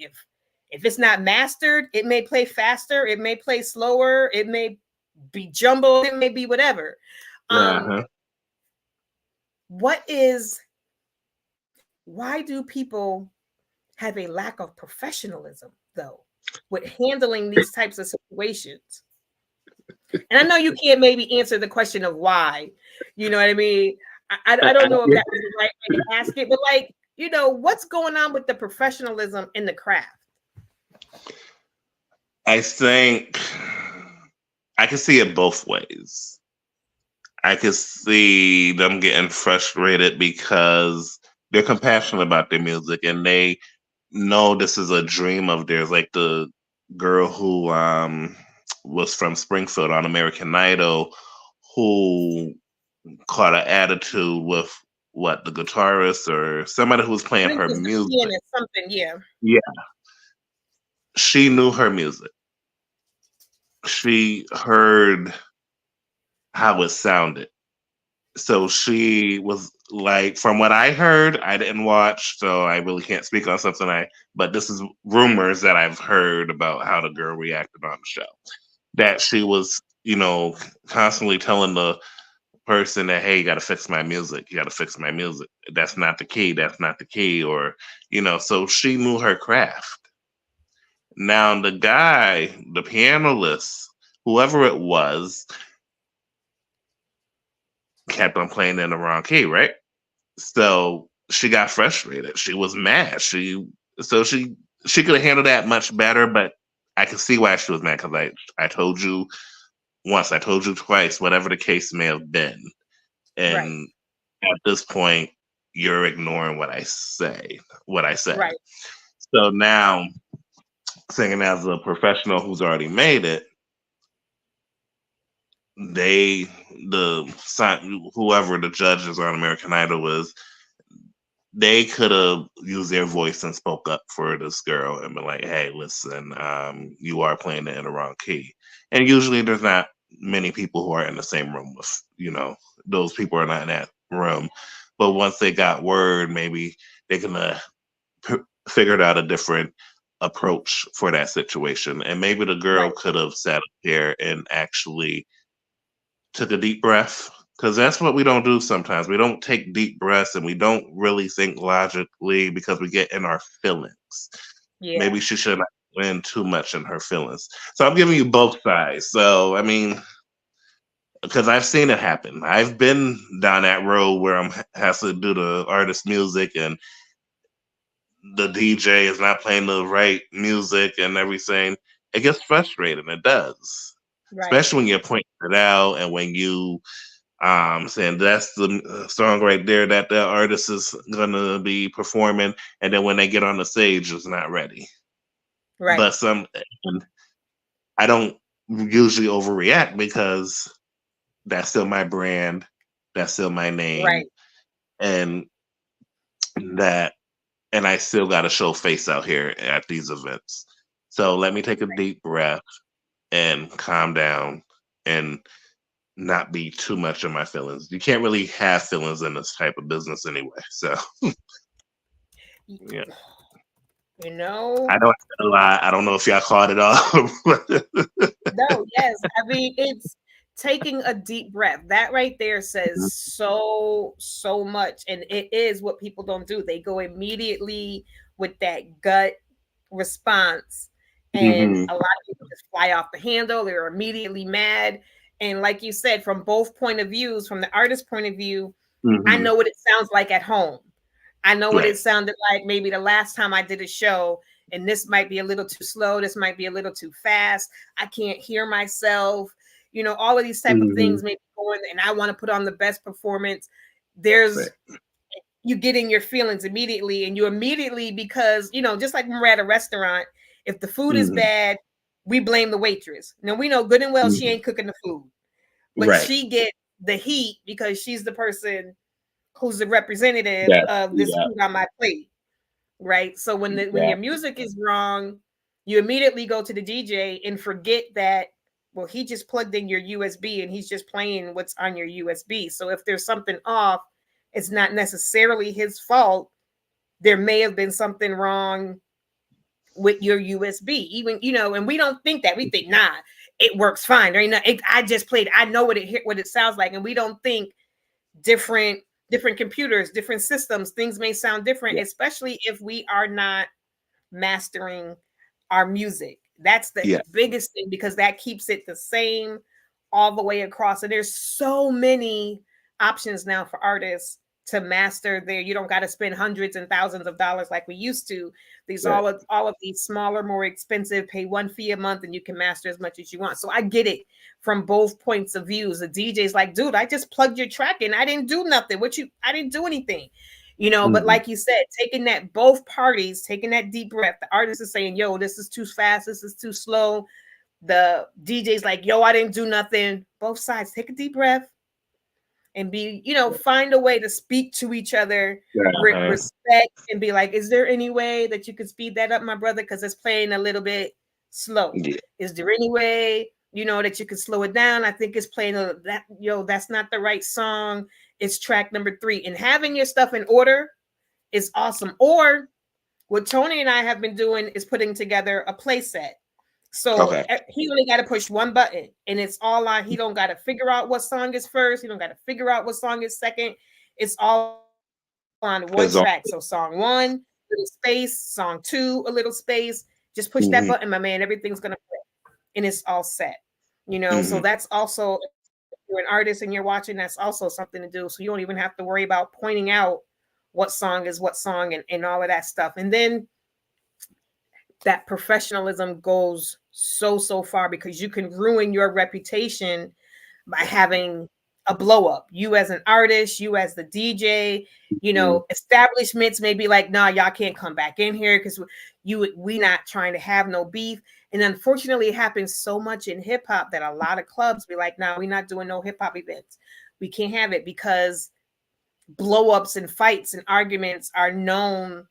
If it's not mastered, it may play faster, it may play slower, it may be jumbled, it may be whatever. Why do people have a lack of professionalism, though, with handling these types of situations? And I know you can't maybe answer the question of why, you know what I mean? I don't know if that was the right way to ask it, but like, you know, what's going on with the professionalism in the craft? I think I can see it both ways. I can see them getting frustrated because they're compassionate about their music and they know this is a dream of theirs. Like the girl who was from Springfield on American Idol, who caught an attitude with the guitarist or somebody who was playing her music. Yeah. She knew her music. She heard how it sounded. So she was like, from what I heard, I didn't watch, so I really can't speak on something but this is rumors that I've heard about how the girl reacted on the show. That she was, you know, constantly telling the person that, hey, you got to fix my music. You got to fix my music. That's not the key. That's not the key. Or, you know, so she knew her craft. Now, the guy, the pianist, whoever it was, kept on playing in the wrong key, right? So she got frustrated. She was mad. She could have handled that much better, but I can see why she was mad because I told you once, I told you twice, whatever the case may have been. And at this point, you're ignoring what I said. Right. So now, singing as a professional who's already made it, whoever the judges on American Idol was, they could have used their voice and spoke up for this girl and been like, "Hey, listen, you are playing it in the wrong key." And usually, there's not many people who are in the same room with, those people are not in that room. But once they got word, maybe they can figured out a different approach for that situation. And maybe the girl could have sat up here and actually took a deep breath, because that's what we don't do sometimes. We don't take deep breaths and we don't really think logically because we get in our feelings. Yeah. Maybe she should not win too much in her feelings. So I'm giving you both sides. So, I mean, because I've seen it happen. I've been down that road where I'm has to do the artist music and the DJ is not playing the right music and everything. It gets frustrating. It does. Right. Especially when you're pointing it out and when you saying that's the song right there that the artist is gonna be performing, and then when they get on the stage, it's not ready. Right. But I don't usually overreact because that's still my brand, that's still my name, right? And I still got to show face out here at these events. So let me take a deep breath and calm down and not be too much in my feelings. You can't really have feelings in this type of business anyway. So, yeah. I know a lot. I don't know if y'all caught it all. No, yes. I mean, it's taking a deep breath. That right there says so much. And it is what people don't do. They go immediately with that gut response. And a lot of people just fly off the handle. They're immediately mad. And like you said, from both point of views, from the artist's point of view, I know what it sounds like at home. I know what it sounded like maybe the last time I did a show, and this might be a little too slow. This might be a little too fast. I can't hear myself. All of these type of things may be going, and I want to put on the best performance. There's you get in your feelings immediately, and you immediately, because, just like when we're at a restaurant, if the food is bad, we blame the waitress. Now we know good and well she ain't cooking the food, but she get the heat because she's the person who's the representative of this food on my plate, right? So when your music is wrong, you immediately go to the DJ and forget that, well, he just plugged in your USB and he's just playing what's on your USB. So if there's something off, it's not necessarily his fault. There may have been something wrong with your USB, even, and we don't think that. We think, nah, it works fine. I just played. I know what it sounds like, and we don't think different computers, different systems, things may sound different, especially if we are not mastering our music. That's the biggest thing, because that keeps it the same all the way across. And there's so many options now for artists to master there. You don't got to spend hundreds and thousands of dollars like we used to. These all of these smaller, more expensive, pay one fee a month and you can master as much as you want. So I get it from both points of views. The DJ's like, dude, I just plugged your track in. I didn't do nothing. I didn't do anything. But like you said, taking that, both parties taking that deep breath. The artist is saying, yo, this is too fast, this is too slow. The DJ's like, yo, I didn't do nothing. Both sides take a deep breath and be, find a way to speak to each other with respect and be like, is there any way that you could speed that up, my brother? Because it's playing a little bit slow. Is there any way, that you could slow it down? I think it's playing that's not the right song. It's track number 3. And having your stuff in order is awesome. Or what Tony and I have been doing is putting together a play set. So he only got to push one button and it's all on. He don't got to figure out what song is first. He don't got to figure out what song is second. It's all on one track. So song 1, little space, song 2, a little space. Just push that button, my man. Everything's going to play and it's all set, So that's also, if you're an artist and you're watching, that's also something to do. So you don't even have to worry about pointing out what song is what song and all of that stuff. And then that professionalism goes so far, because you can ruin your reputation by having a blow up. You as an artist, you as the DJ, you know, establishments may be like, nah, y'all can't come back in here because we not trying to have no beef. And unfortunately, it happens so much in hip hop that a lot of clubs be like, nah, we're not doing no hip hop events. We can't have it because blow ups and fights and arguments are known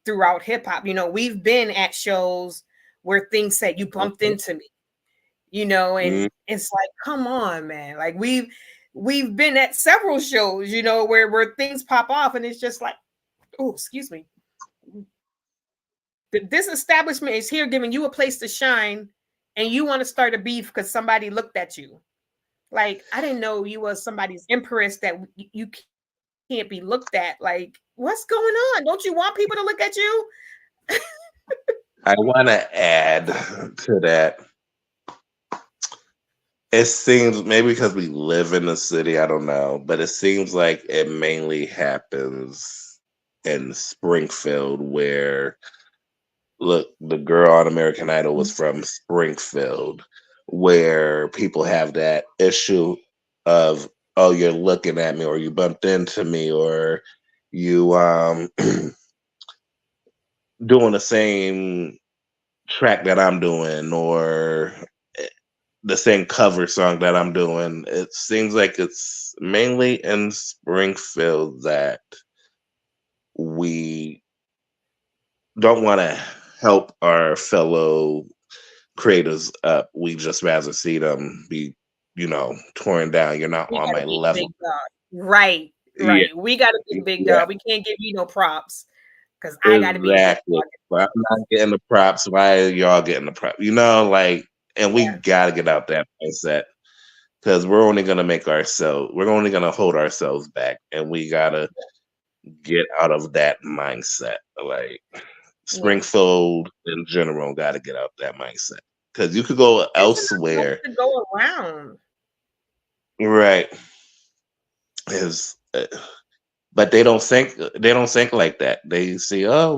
throughout hip hop. You know, we've been at shows where things said you bumped into me, you know, and it's like, come on, man. Like we've been at several shows, you know, where things pop off and it's just like, oh, excuse me. This establishment is here giving you a place to shine and you want to start a beef because somebody looked at you. Like, I didn't know you was somebody's empress that you can't be looked at. Like, what's going on? Don't you want people to look at you? I want to add to that. It seems maybe because we live in the city, I don't know, but it seems like it mainly happens in Springfield, where look, the girl on American Idol was from Springfield, where people have that issue of, oh, you're looking at me, or you bumped into me, or you doing the same track that I'm doing, or the same cover song that I'm doing. It seems like it's mainly in Springfield that we don't want to help our fellow creators up. We just rather see them be, you know, torn down. You're not on my level. Right. Yeah. We got to be big dog. We can't give you no props because I got to be big dog. Well, I'm not getting the props. Why are y'all getting the props? You know, like, and we gotta get out that mindset because we're only gonna hold ourselves back, and we gotta get out of that mindset. Like Springfield in general, gotta get out that mindset because you could go elsewhere. To go around, right? But they don't think like that. They see, oh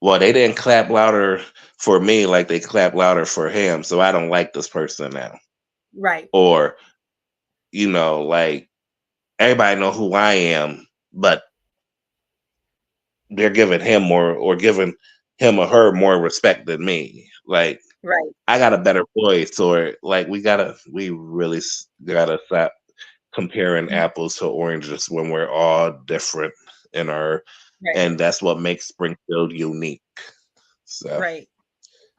well, they didn't clap louder for me like they clap louder for him, so I don't like this person now. Right. Or, you know, like, everybody know who I am, but they're giving him more, or giving him or her more respect than me. Like, right. I got a better voice, or like, we really gotta stop comparing apples to oranges when we're all different in our, and that's what makes Springfield unique. So right.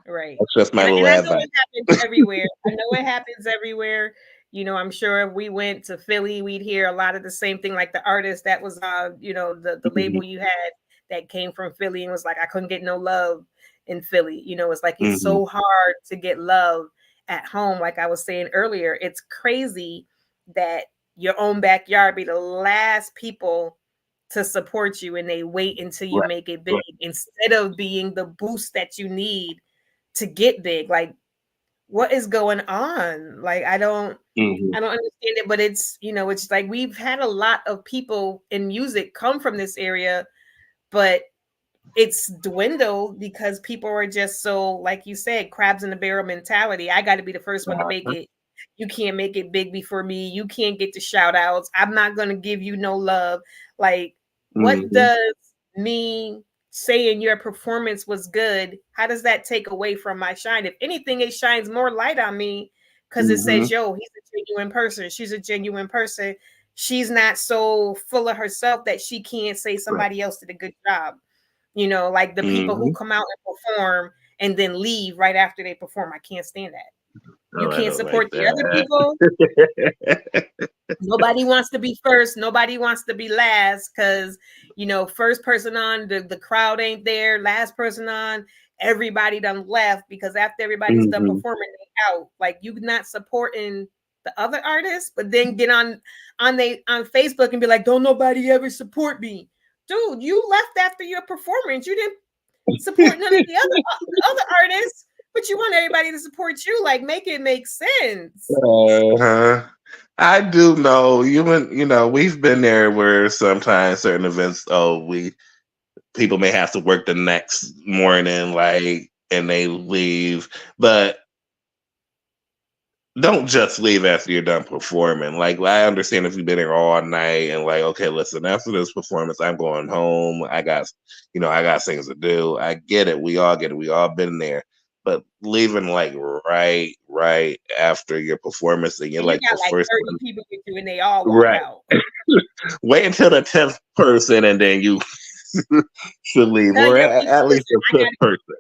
That's just my little advice. I know it happens everywhere. I know it happens everywhere. You know, I'm sure if we went to Philly, we'd hear a lot of the same thing. Like the artist that was you know, the label you had that came from Philly and was like, I couldn't get no love in Philly. You know, it's like it's so hard to get love at home. Like I was saying earlier, it's crazy that your own backyard be the last people to support you, and they wait until you make it big instead of being the boost that you need to get big. Like, what is going on? Like, I don't understand it, but it's, you know, it's like we've had a lot of people in music come from this area, but it's dwindled because people are just so, like you said, crabs in the barrel mentality. I got to be the first one to make it. You can't make it big before me. You can't get the shout outs. I'm not going to give you no love. Like, what does me saying your performance was good, how does that take away from my shine? If anything, it shines more light on me because it says, yo, he's a genuine person. She's a genuine person. She's not so full of herself that she can't say somebody else did a good job. You know, like the people who come out and perform and then leave right after they perform. I can't stand that. You can't support the other people. Nobody wants to be first. Nobody wants to be last because, you know, first person on, the crowd ain't there. Last person on, everybody done left because after everybody's done performing, they out. Like, you not supporting the other artists, but then get on Facebook and be like, don't nobody ever support me. Dude, you left after your performance. You didn't support none of the other artists. But you want everybody to support you. Like, make it make sense. I do know, you know, we've been there where sometimes certain events, people may have to work the next morning, like, and they leave. But don't just leave after you're done performing. Like, I understand if you've been here all night and like, okay, listen, after this performance, I'm going home. I got things to do. I get it. We all get it. We all been there. But leaving like right after your performance, and you're And you like got the like first 30 one, people with you and they all walk right? out. Wait until the 10th person, and then you should leave, Tell or your people, at least listen, the 5th person.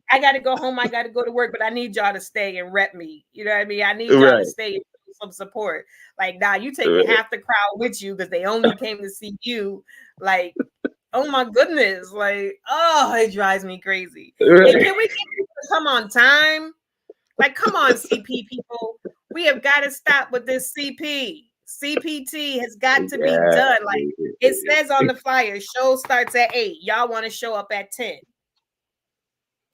I gotta go home, I gotta go to work, but I need y'all to stay and rep me. You know what I mean? I need y'all Right. to stay and show some support. Like, nah, you taking Right. half the crowd with you because they only came to see you. Like, oh my goodness. Like, oh, it drives me crazy. Right. And can we get people to come on time? Like, come on, CP people. We have got to stop with this CP. CPT has got to be done. Like, it says on the flyer, show starts at 8. Y'all want to show up at 10.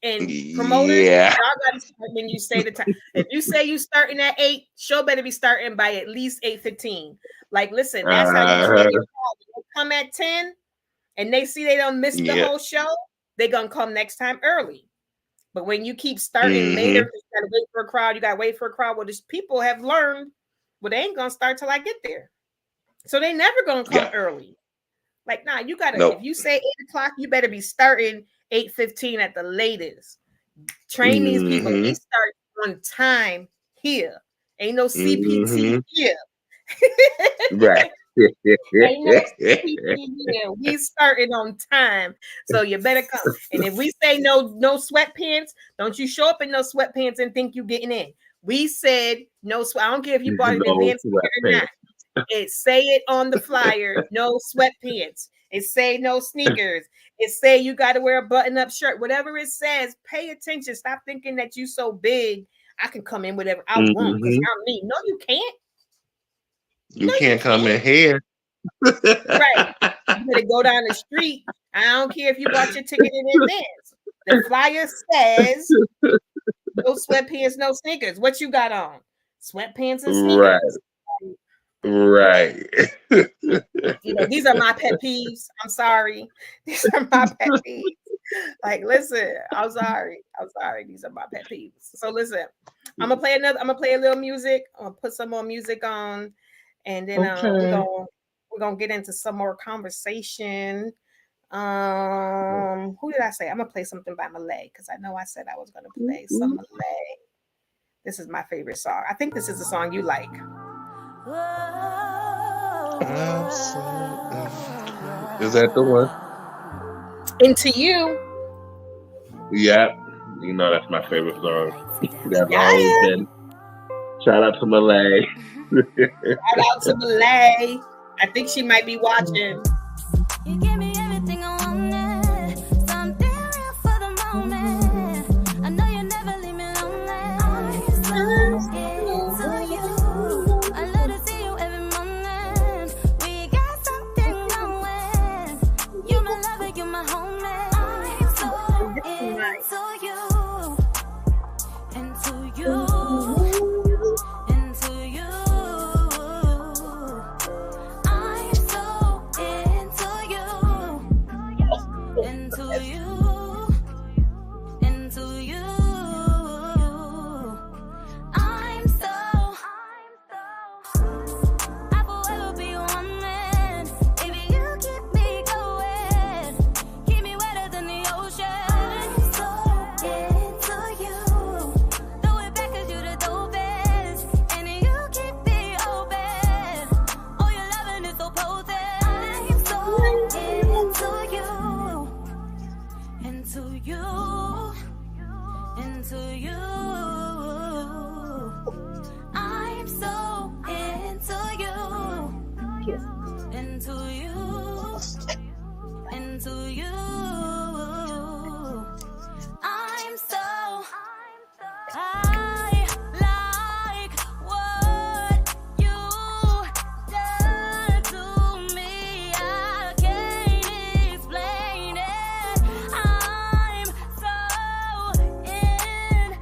And promoters, y'all got to start when you say the time. If you say you starting at 8, show better be starting by at least 8:15. Like, listen, that's how you train your crowd. They come at 10 and they see they don't miss the whole show, they're gonna come next time early. But when you keep starting later, you gotta wait for a crowd, you gotta wait for a crowd. Well, just people have learned, well, they ain't gonna start till I get there. So they never gonna come early. Like, nah, you gotta, if you say 8:00, you better be starting 8:15 at the latest. Train these people. They start on time here. Ain't no CPT here. Right. Ain't no CPT here. We starting on time. So you better come. And if we say no sweatpants, don't you show up in no sweatpants and think you getting in. We said no sweat. I don't care if you bought it in advance or not. It say it on the flyer, no sweatpants. It say no sneakers. It say you got to wear a button-up shirt. Whatever it says, pay attention. Stop thinking that you so big, I can come in whatever I want because I'm me. No, you can't. You can't come in here. Right. You better go down the street. I don't care if you bought your ticket in advance. The flyer says no sweatpants, no sneakers. What you got on? Sweatpants and sneakers. Right. You know, these are my pet peeves. I'm sorry. These are my pet peeves. Like, listen, I'm sorry. These are my pet peeves. So listen, I'm gonna play a little music. I'm gonna put some more music on, and then we're gonna get into some more conversation. Who did I say? I'm gonna play something by Malay because I know I said I was gonna play some Malay. This is my favorite song. I think this is a song you like. Absolutely. Is that the one? Into You. Yeah. You know that's my favorite song. That's always been. Shout out to Malay. Shout out to Malay. I think she might be watching. You give me everything I wanted. Something real for the moment. I know you never leave me lonely. I'm so into you. I love to see you every morning. We got something going. You my lover, you my homie. I'm so into you. Into you. Into you. I'm so into you. Into you. Into you. I'm so I forever be one man. If you keep me going, keep me wetter than the ocean. I'm so into you. Throw it back 'cause you the dopest, and you keep me open. Oh, your loving is so potent. I'm so into you. Into you. Into you. I'm so into you. Into you. Into you. I'm so I like what you done to me. I can't explain it. I'm so into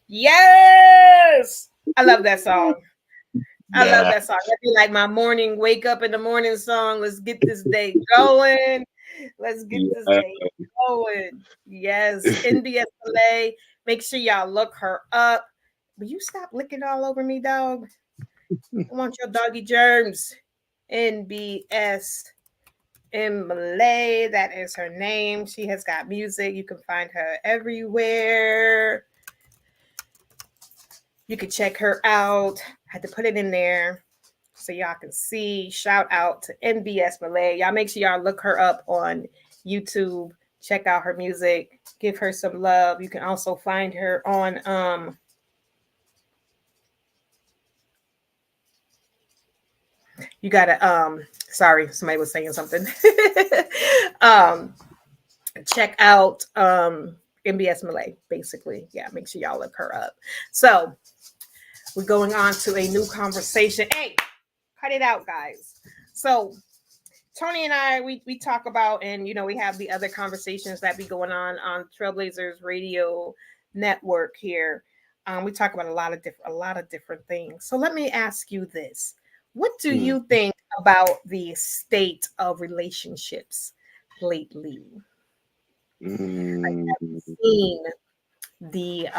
Yes. I love that song. I love Yeah. that song. That'd be like my morning wake up in the morning song. Let's get this day going. Let's get this Yeah. day going. Yes. NBSLA. Make sure y'all look her up. Will you stop licking all over me, dog? I want your doggy germs. NBS in Malay. That is her name. She has got music. You can find her everywhere. You can check her out. I had to put it in there so y'all can see. Shout out to NBS Malay. Y'all make sure y'all look her up on YouTube. Check out her music. Give her some love. You can also find her on you gotta sorry, somebody was saying something. um check out MBS Malay, basically. Yeah, make sure y'all look her up. So we're going on to a new conversation. Hey, cut it out, guys. So Tony and I, we talk about, and we have the other conversations that be going on Trailblazers Radio Network here. We talk about a lot of different things. So let me ask you this: what do you think about the state of relationships lately? Mm. Seen the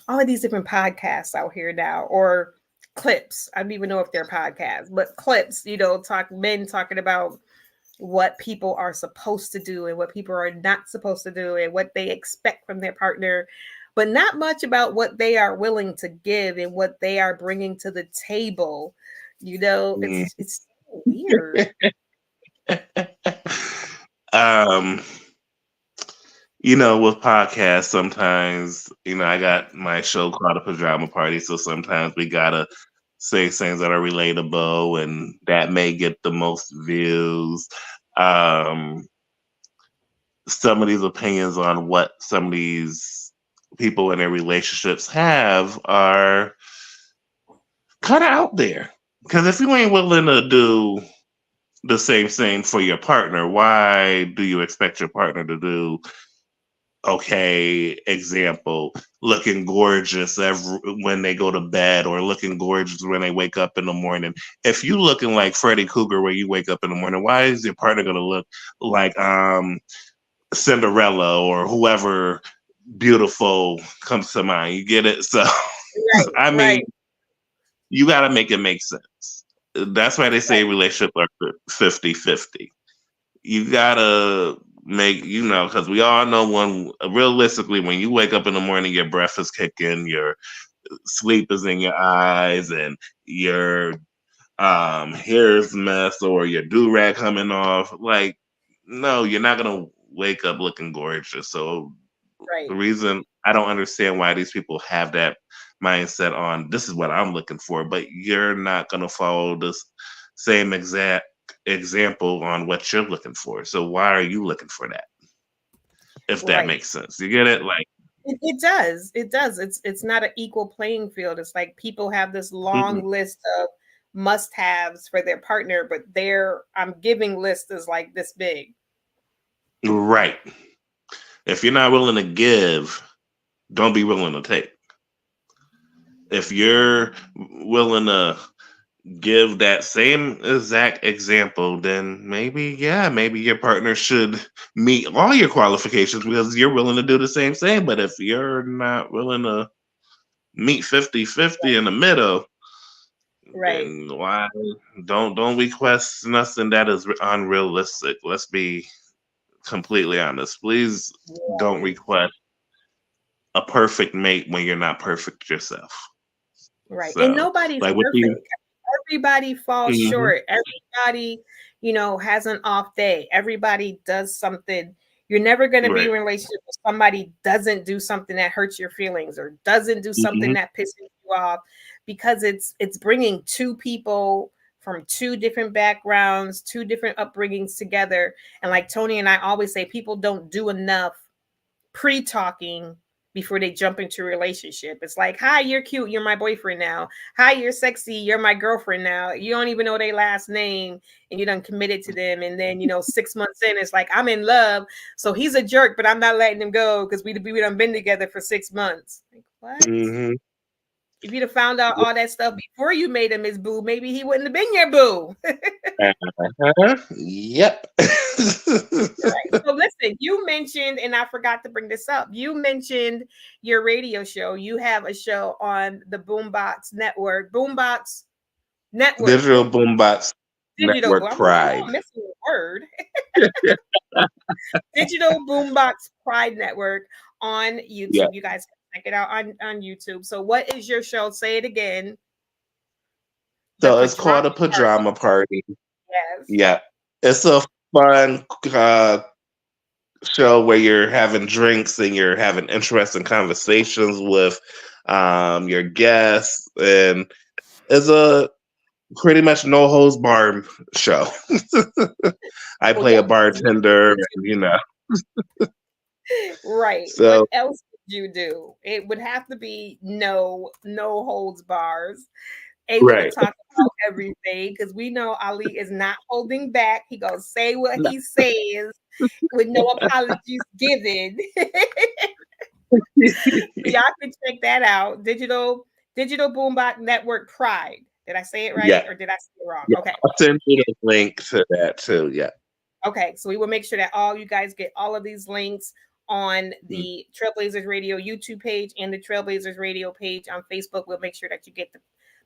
all of these different podcasts out here now, or clips. I don't even know if they're podcasts, but clips, men talking about what people are supposed to do and what people are not supposed to do and what they expect from their partner, but not much about what they are willing to give and what they are bringing to the table. Mm. It's so weird. um, with podcasts, sometimes, I got my show called A Pajama Party, so sometimes we gotta say things that are relatable and that may get the most views. Um, some of these opinions on what some of these people in their relationships have are kind of out there. Because if you ain't willing to do the same thing for your partner, why do you expect your partner to do? Okay, example, looking gorgeous when they go to bed, or looking gorgeous when they wake up in the morning. If you looking like Freddy Krueger when you wake up in the morning, why is your partner gonna look like Cinderella or whoever beautiful comes to mind? You get it? So Right, I mean, right, you got to make it make sense. That's why they say right, relationships are 50-50. You got to make, because we all know realistically, when you wake up in the morning, your breath is kicking, your sleep is in your eyes, and your hair's mess, or your do-rag coming off. Like, no, you're not going to wake up looking gorgeous. So the right, reason I don't understand why these people have that mindset on this is what I'm looking for, but you're not going to follow this same exact example on what you're looking for. So why are you looking for that? If that right. makes sense, you get it? Like, It does. It does. It's not an equal playing field. It's like people have this long mm-mm. list of must-haves for their partner, but their I'm giving list is like this big. Right. If you're not willing to give, don't be willing to take. If you're willing to give that same exact example, then maybe your partner should meet all your qualifications because you're willing to do the same thing. But if you're not willing to meet 50-50 in the middle, Right. then why don't request nothing that is unrealistic? Let's be completely honest. Please don't Right. request a perfect mate when you're not perfect yourself. Right. And So, nobody's like with you, perfect. Everybody falls mhm, short. Everybody, has an off day. Everybody does something. You're never going to be in right. a relationship with somebody doesn't do something that hurts your feelings or doesn't do something Mhm, that pisses you off, because it's bringing two people from two different backgrounds, two different upbringings together. And like Tony and I always say, people don't do enough pre-talking before they jump into a relationship. It's like, hi, you're cute, you're my boyfriend now. Hi, you're sexy, you're my girlfriend now. You don't even know their last name and you done committed to them. And then, 6 months in, it's like, I'm in love. So he's a jerk, but I'm not letting him go because we done been together for 6 months. Like, what? Mm-hmm. If you'd have found out all that stuff before you made him his boo, maybe he wouldn't have been your boo. Yep. Right. So listen, you mentioned, and I forgot to bring this up. You mentioned your radio show. You have a show on the Boombox Network. Boombox Network. Digital Boombox Digital. Network Pride. I'm missing a word. Digital Boombox Pride Network on YouTube. Yeah. You guys can check it out on YouTube. So what is your show? Say it again. So it's called a pajama party. Yes. Yeah. It's a fun show where you're having drinks and you're having interesting conversations with your guests, and it's a pretty much no holds barred show. I play a bartender, and right. So what else would you do? It would have to be no holds bars. Able to talk about everything because we know Ali is not holding back. He gonna say what he says with no apologies given. Y'all can check that out. Digital Boombox Network Pride. Did I say it right or did I say it wrong? Okay. I'll send you the link to that too. Yeah. Okay. So we will make sure that all you guys get all of these links on the Trailblazers Radio YouTube page and the Trailblazers Radio page on Facebook. We'll make sure that you get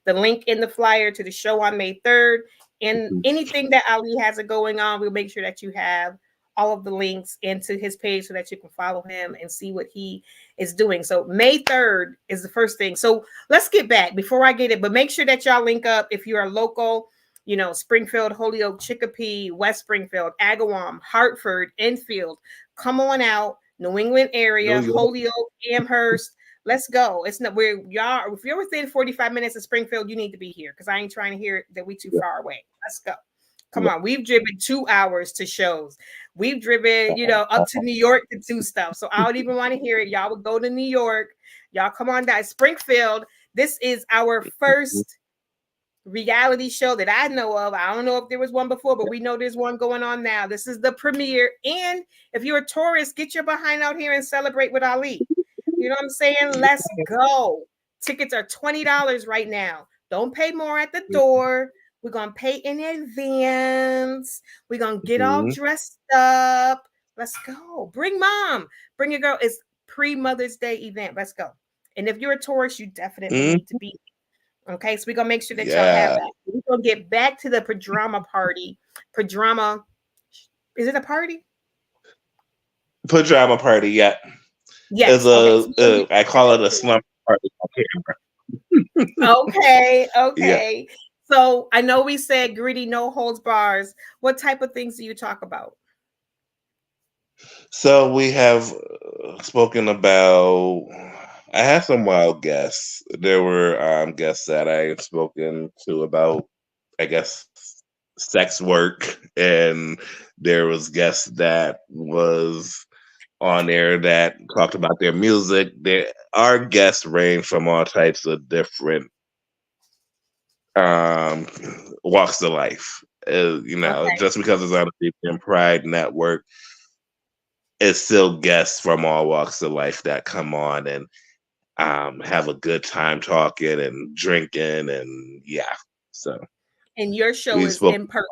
the link in the flyer to the show on May 3rd. And anything that Ali has going on, we'll make sure that you have all of the links into his page so that you can follow him and see what he is doing. So May 3rd is the first thing. So let's get back before I get it, but make sure that y'all link up if you are local, Springfield, Holyoke, Chicopee, West Springfield, Agawam, Hartford, Enfield. Come on out, New England area, Holyoke, Amherst. Let's go. It's not where y'all. If you're within 45 minutes of Springfield, you need to be here because I ain't trying to hear that we too far away. Let's go. Come on. We've driven 2 hours to shows. We've driven, up to New York to do stuff. So I don't even want to hear it. Y'all would go to New York. Y'all come on down. Springfield. This is our first reality show that I know of. I don't know if there was one before, but we know there's one going on now. This is the premiere. And if you're a tourist, get your behind out here and celebrate with Ali. You know what I'm saying? Let's go. Tickets are $20 right now. Don't pay more at the door. We're going to pay in advance. We're going to get all dressed up. Let's go. Bring mom. Bring your girl. It's pre-Mother's Day event. Let's go. And if you're a tourist, you definitely need to be. Okay, so we're going to make sure that y'all have that. We're going to get back to the pajama party. Pajama. Is it a party? Pajama party, yeah. Yes. I call it a slumber party on camera. Okay. Yeah. So I know we said gritty, no holds bars. What type of things do you talk about? So we have spoken about. I had some wild guests. There were guests that I had spoken to about, I guess, sex work, and there was guests that was on there that talked about their music. Our guests range from all types of different walks of life. Just because it's on the DPN Pride Network, it's still guests from all walks of life that come on and have a good time talking and drinking, and So, and your show is in person,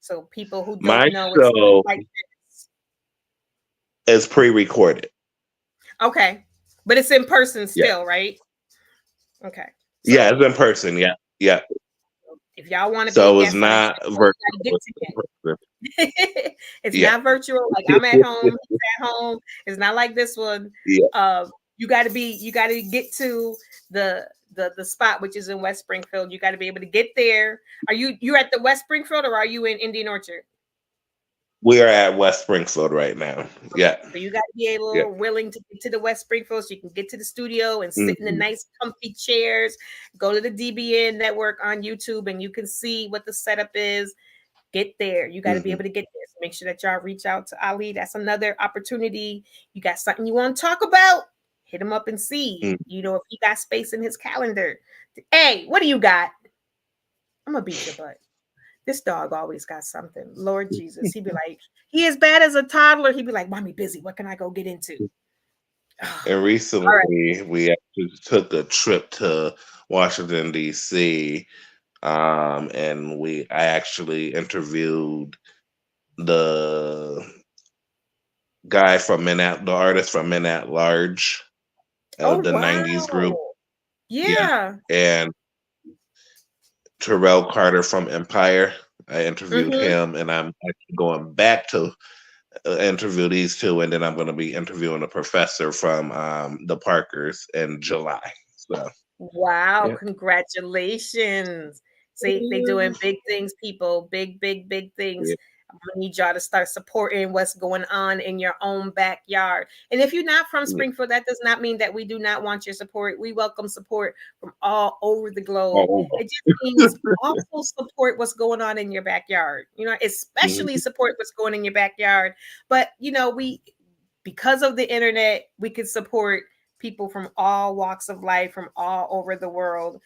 so people who don't know it's like it's pre-recorded. Okay, but it's in person still, right? Okay. So, it's in person. Yeah. If y'all want to, so it's not virtual. It's not virtual. Like I'm at home, he's at home. It's not like this one. You got to get to the spot, which is in West Springfield. You got to be able to get there. You're at the West Springfield, or are you in Indian Orchard? We are at West Springfield right now. Yeah. So you got to be willing to get to the West Springfield so you can get to the studio and sit in the nice comfy chairs. Go to the DBN network on YouTube and you can see what the setup is. Get there. You got to be able to get there. So make sure that y'all reach out to Ali. That's another opportunity. You got something you want to talk about? hit him up and see, Mm. if he got space in his calendar. Hey, what do you got? I'm gonna beat your butt. This dog always got something. Lord Jesus. He'd be like, he as bad as a toddler. He'd be like, Mommy busy. What can I go get into? And All right. recently, we actually took a trip to Washington D.C. And I actually interviewed the guy from the artist from Men at Large, Oh, the '90s group, wow. yeah, Yeah. and Terrell Carter from Empire. I interviewed Mm-hmm. him, and I'm actually going back to interview these two, and then I'm going to be interviewing a professor from the Parkers in July. So, Wow. yeah. Congratulations. See, they doing big things, people. Big, big, big things. Yeah. I'm gonna need y'all to start supporting what's going on in your own backyard. And if you're not from Yeah. Springfield, that does not mean that we do not want your support. We welcome support from all over the globe. All It just means also support what's going on in your backyard. over. Especially support what's going in your backyard. But because of the internet, we can support people from all walks of life, from all over the world.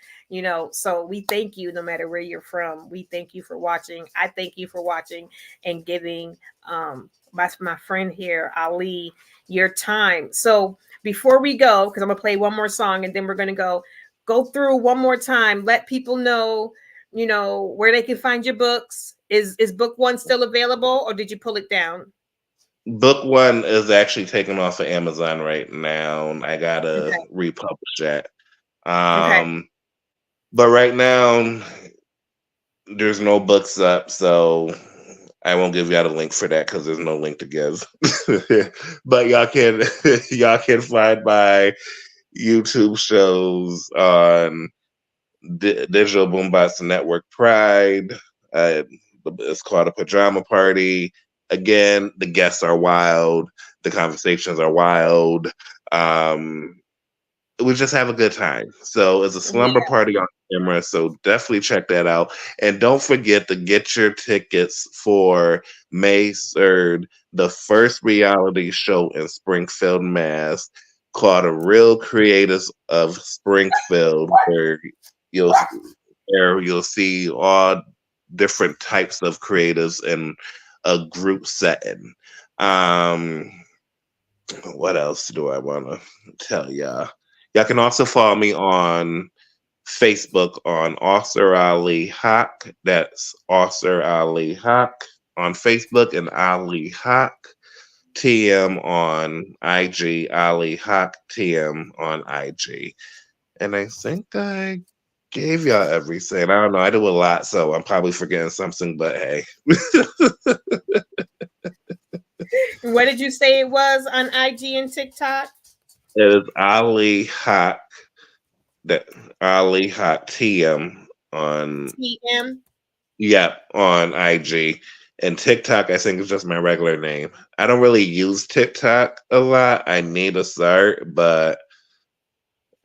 So we thank you no matter where you're from. We thank you for watching. I thank you for watching and giving my friend here, Ali, your time. So before we go, because I'm gonna play one more song and then we're gonna go through one more time, let people know, where they can find your books. Is book one still available, or did you pull it down? Book one is actually taken off of Amazon right now. I gotta Okay. republish that. Okay. But right now, there's no books up, so I won't give y'all the link for that because there's no link to give. But y'all can find my YouTube shows on Digital Boombox Network Pride. It's called A Pajama Party. Again, the guests are wild. The conversations are wild. We just have a good time. So it's a slumber Yeah. party on camera. So definitely check that out. And don't forget to get your tickets for May 3rd, the first reality show in Springfield, Mass, called The Real Creators of Springfield, where you'll see all different types of creatives in a group setting. What else do I want to tell y'all? Y'all can also follow me on Facebook on Author Ali Haq. That's Author Ali Haq on Facebook, and Ali Haq TM on IG. Ali Haq TM on IG. And I think I gave y'all everything. I don't know. I do a lot, so I'm probably forgetting something, but hey. What did you say it was on IG and TikTok? It is Ali Haq. That Ali Haq TM on TM. on IG. And TikTok, I think, is just my regular name. I don't really use TikTok a lot. I need to start, but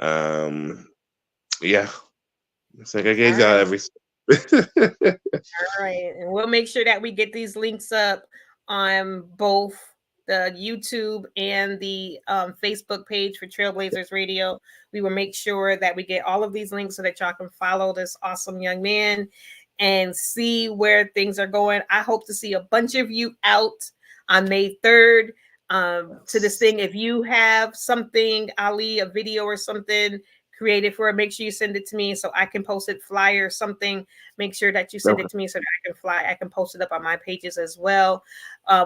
yeah. It's like I gave y'all everything. All right. And we'll make sure that we get these links up on both the YouTube and the Facebook page for Trailblazers Radio. We will make sure that we get all of these links so that y'all can follow this awesome young man and see where things are going. I hope to see a bunch of you out on May 3rd to this thing. If you have something, Ali, a video or something created for it, make sure you send it to me so I can post it, flyer or something. Make sure that you send it to me so that I can post it up on my pages as well.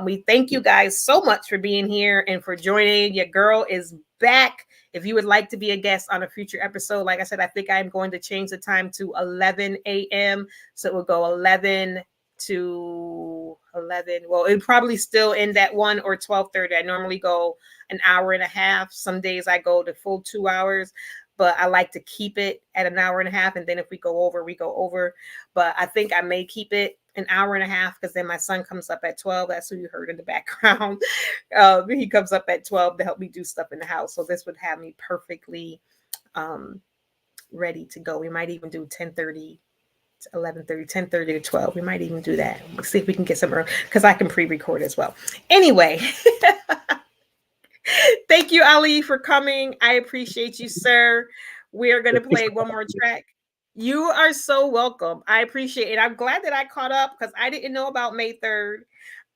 We thank you guys so much for being here and for joining. Your girl is back. If you would like to be a guest on a future episode, like I said, I think I'm going to change the time to 11 a.m. So it will go 11 to 11. Well, it probably still end at 1 or 12:30. I normally go an hour and a half. Some days I go the full 2 hours, but I like to keep it at an hour and a half. And then if we go over, we go over. But I think I may keep it an hour and a half because then my son comes up at 12. That's who you heard in the background. He comes up at 12 to help me do stuff in the house. So this would have me perfectly ready to go. We might even do 10:30 to 11:30, 10:30 to 12. We might even do that. We'll see if we can get some early because I can pre-record as well. Anyway, Thank you, Ali, for coming. I appreciate you, sir. We're going to play one more track. You are so welcome. I appreciate it. I'm glad that I caught up because I didn't know about May 3rd.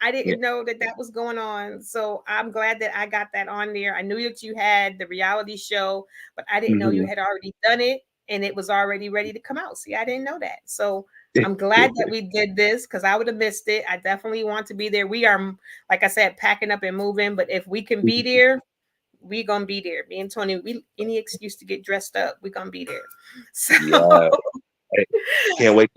I didn't know that that was going on. So I'm glad that I got that on there. I knew that you had the reality show, but I didn't know you had already done it and it was already ready to come out. See, I didn't know that. So I'm glad that we did this because I would have missed it. I definitely want to be there. We are, like I said, packing up and moving. But if we can be there, we gonna be there. Me and Tony, we any excuse to get dressed up, we gonna be there. So can't wait.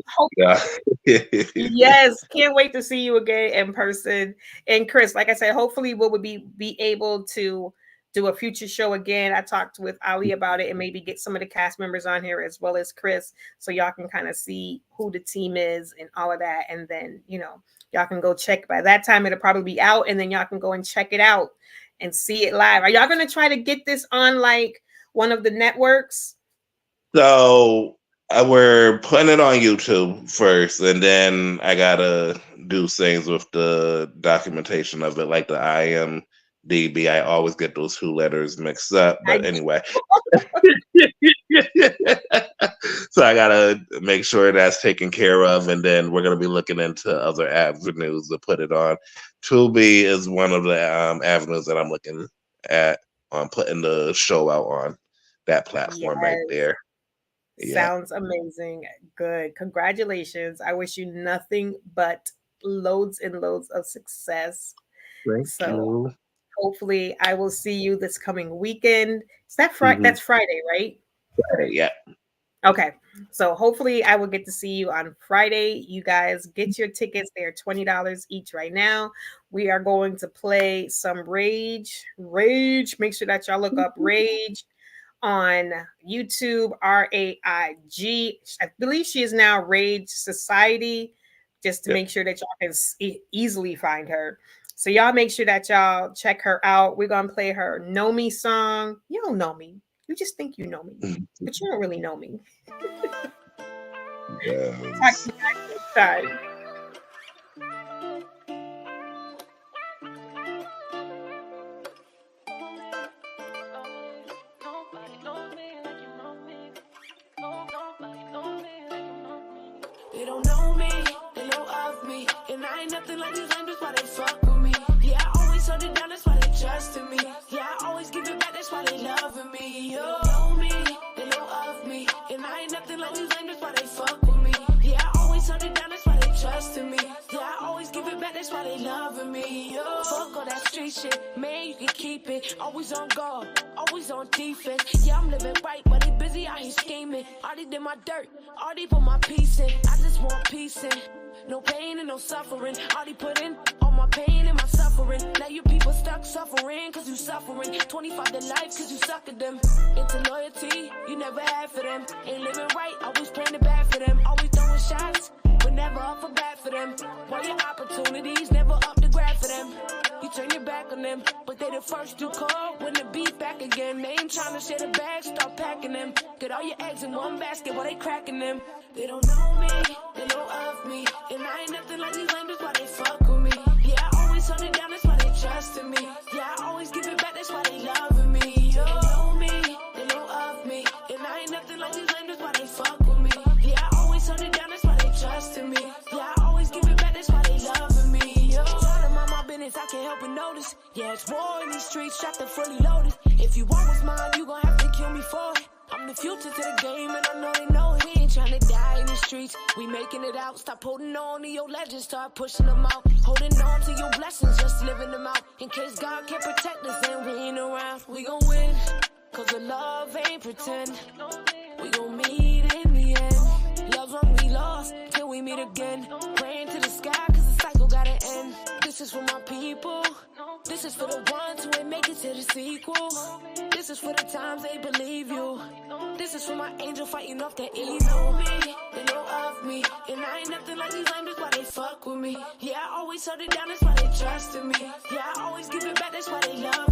Yes, can't wait to see you again in person. And Chris, like I said, hopefully we'll be able to do a future show again. I talked with Ali about it and maybe get some of the cast members on here as well as Chris, so y'all can kind of see who the team is and all of that. And then, you know, y'all can go check. By that time, it'll probably be out, and then y'all can go and check it out and see it live. Are y'all going to try to get this on like one of the networks? So we're putting it on YouTube first, and then I gotta do things with the documentation of it, like the IMDb. I always get those 2 letters mixed up, but anyway. So I gotta make sure that's taken care of, and then we're gonna be looking into other avenues to put it on. Tubi is one of the avenues that I'm looking at on putting the show out on that platform right there. Sounds amazing. Good. Congratulations. I wish you nothing but loads and loads of success. Thank you. Hopefully I will see you this coming weekend. Is that Friday? That's Friday, right? Friday, yeah. Okay. So hopefully I will get to see you on Friday. You guys get your tickets. They're $20 each right now. We are going to play some Rage. Make sure that y'all look up Rage on YouTube, RAIG. I believe she is now Rage Society, just to make sure that y'all can easily find her. So y'all make sure that y'all check her out. We're going to play her Know Me song. You don't know me. You just think you know me, but you don't really know me. Yes. Talk to you guys next time. They don't know me, they know of me, and I ain't nothing like these lame, that's why they fuck with me. Yeah, I always hold it down, that's why they trusting me. Yeah, I always give it back, that's why they loving me. Yo, know me, they know of me, and I ain't nothing like these lame, that's why they fuck with me. Yeah, I always hold it down, that's why they trusting me. Yeah, I always give it back, that's why they loving me. Yo, fuck all that street shit, man, you can keep it. Always on guard, always on defense. Yeah, I'm living right, but they busy out here scheming. Already did my dirt, already put my piece in. I just want peace in, no pain and no suffering. Already put in all my pain and my suffering. Now you people stuck suffering cause you suffering. 25 to life cause you suck at them. Into loyalty, you never had for them. Ain't living right, always playing it bad for them. Always throwing shots, but never up for bad for them. While your opportunities never up to grab for them. You turn your back on them, but they the first to call when the beef back again. They ain't trying to share the bag, start packing them. Get all your eggs in one basket while they cracking them. They don't know me, they know of me, and I ain't nothing like these lame, that's why they fuck with me. Yeah, I always hold it down, that's why they trusting me. Yeah, I always give it back, that's why they loving me. Yo, they know me, they know of me, and I ain't nothing like these lame, that's why they fuck with me. Yeah, I always hold it down, that's why they trusting me. Yeah, I always give it back, that's why they loving me. Yo, trying to mind my business, I can't help but notice. Yeah, it's war in these streets, strapped and fully loaded. If you want what's mine, you gon' have to kill me for it. I'm the future to the game, and I know they know it. We ain't tryna die in the streets, we making it out. Stop holding on to your legends, start pushing them out. Holding on to your blessings, just living them out. In case God can't protect us, then we ain't around. We gon' win, cause the love ain't pretend. We gon' meet in the end. Love's when we lost, till we meet again. Praying to the sky, cause the cycle gotta end. This is for my people, this is for the ones who ain't make it to the sequel. This is for the times they believe you. This is for my angel fighting off the evil. They know me, they know of me, and I ain't nothing like these lame, that's why they fuck with me. Yeah, I always hold it down, that's why they trusting me. Yeah, I always give it back, that's why they love me.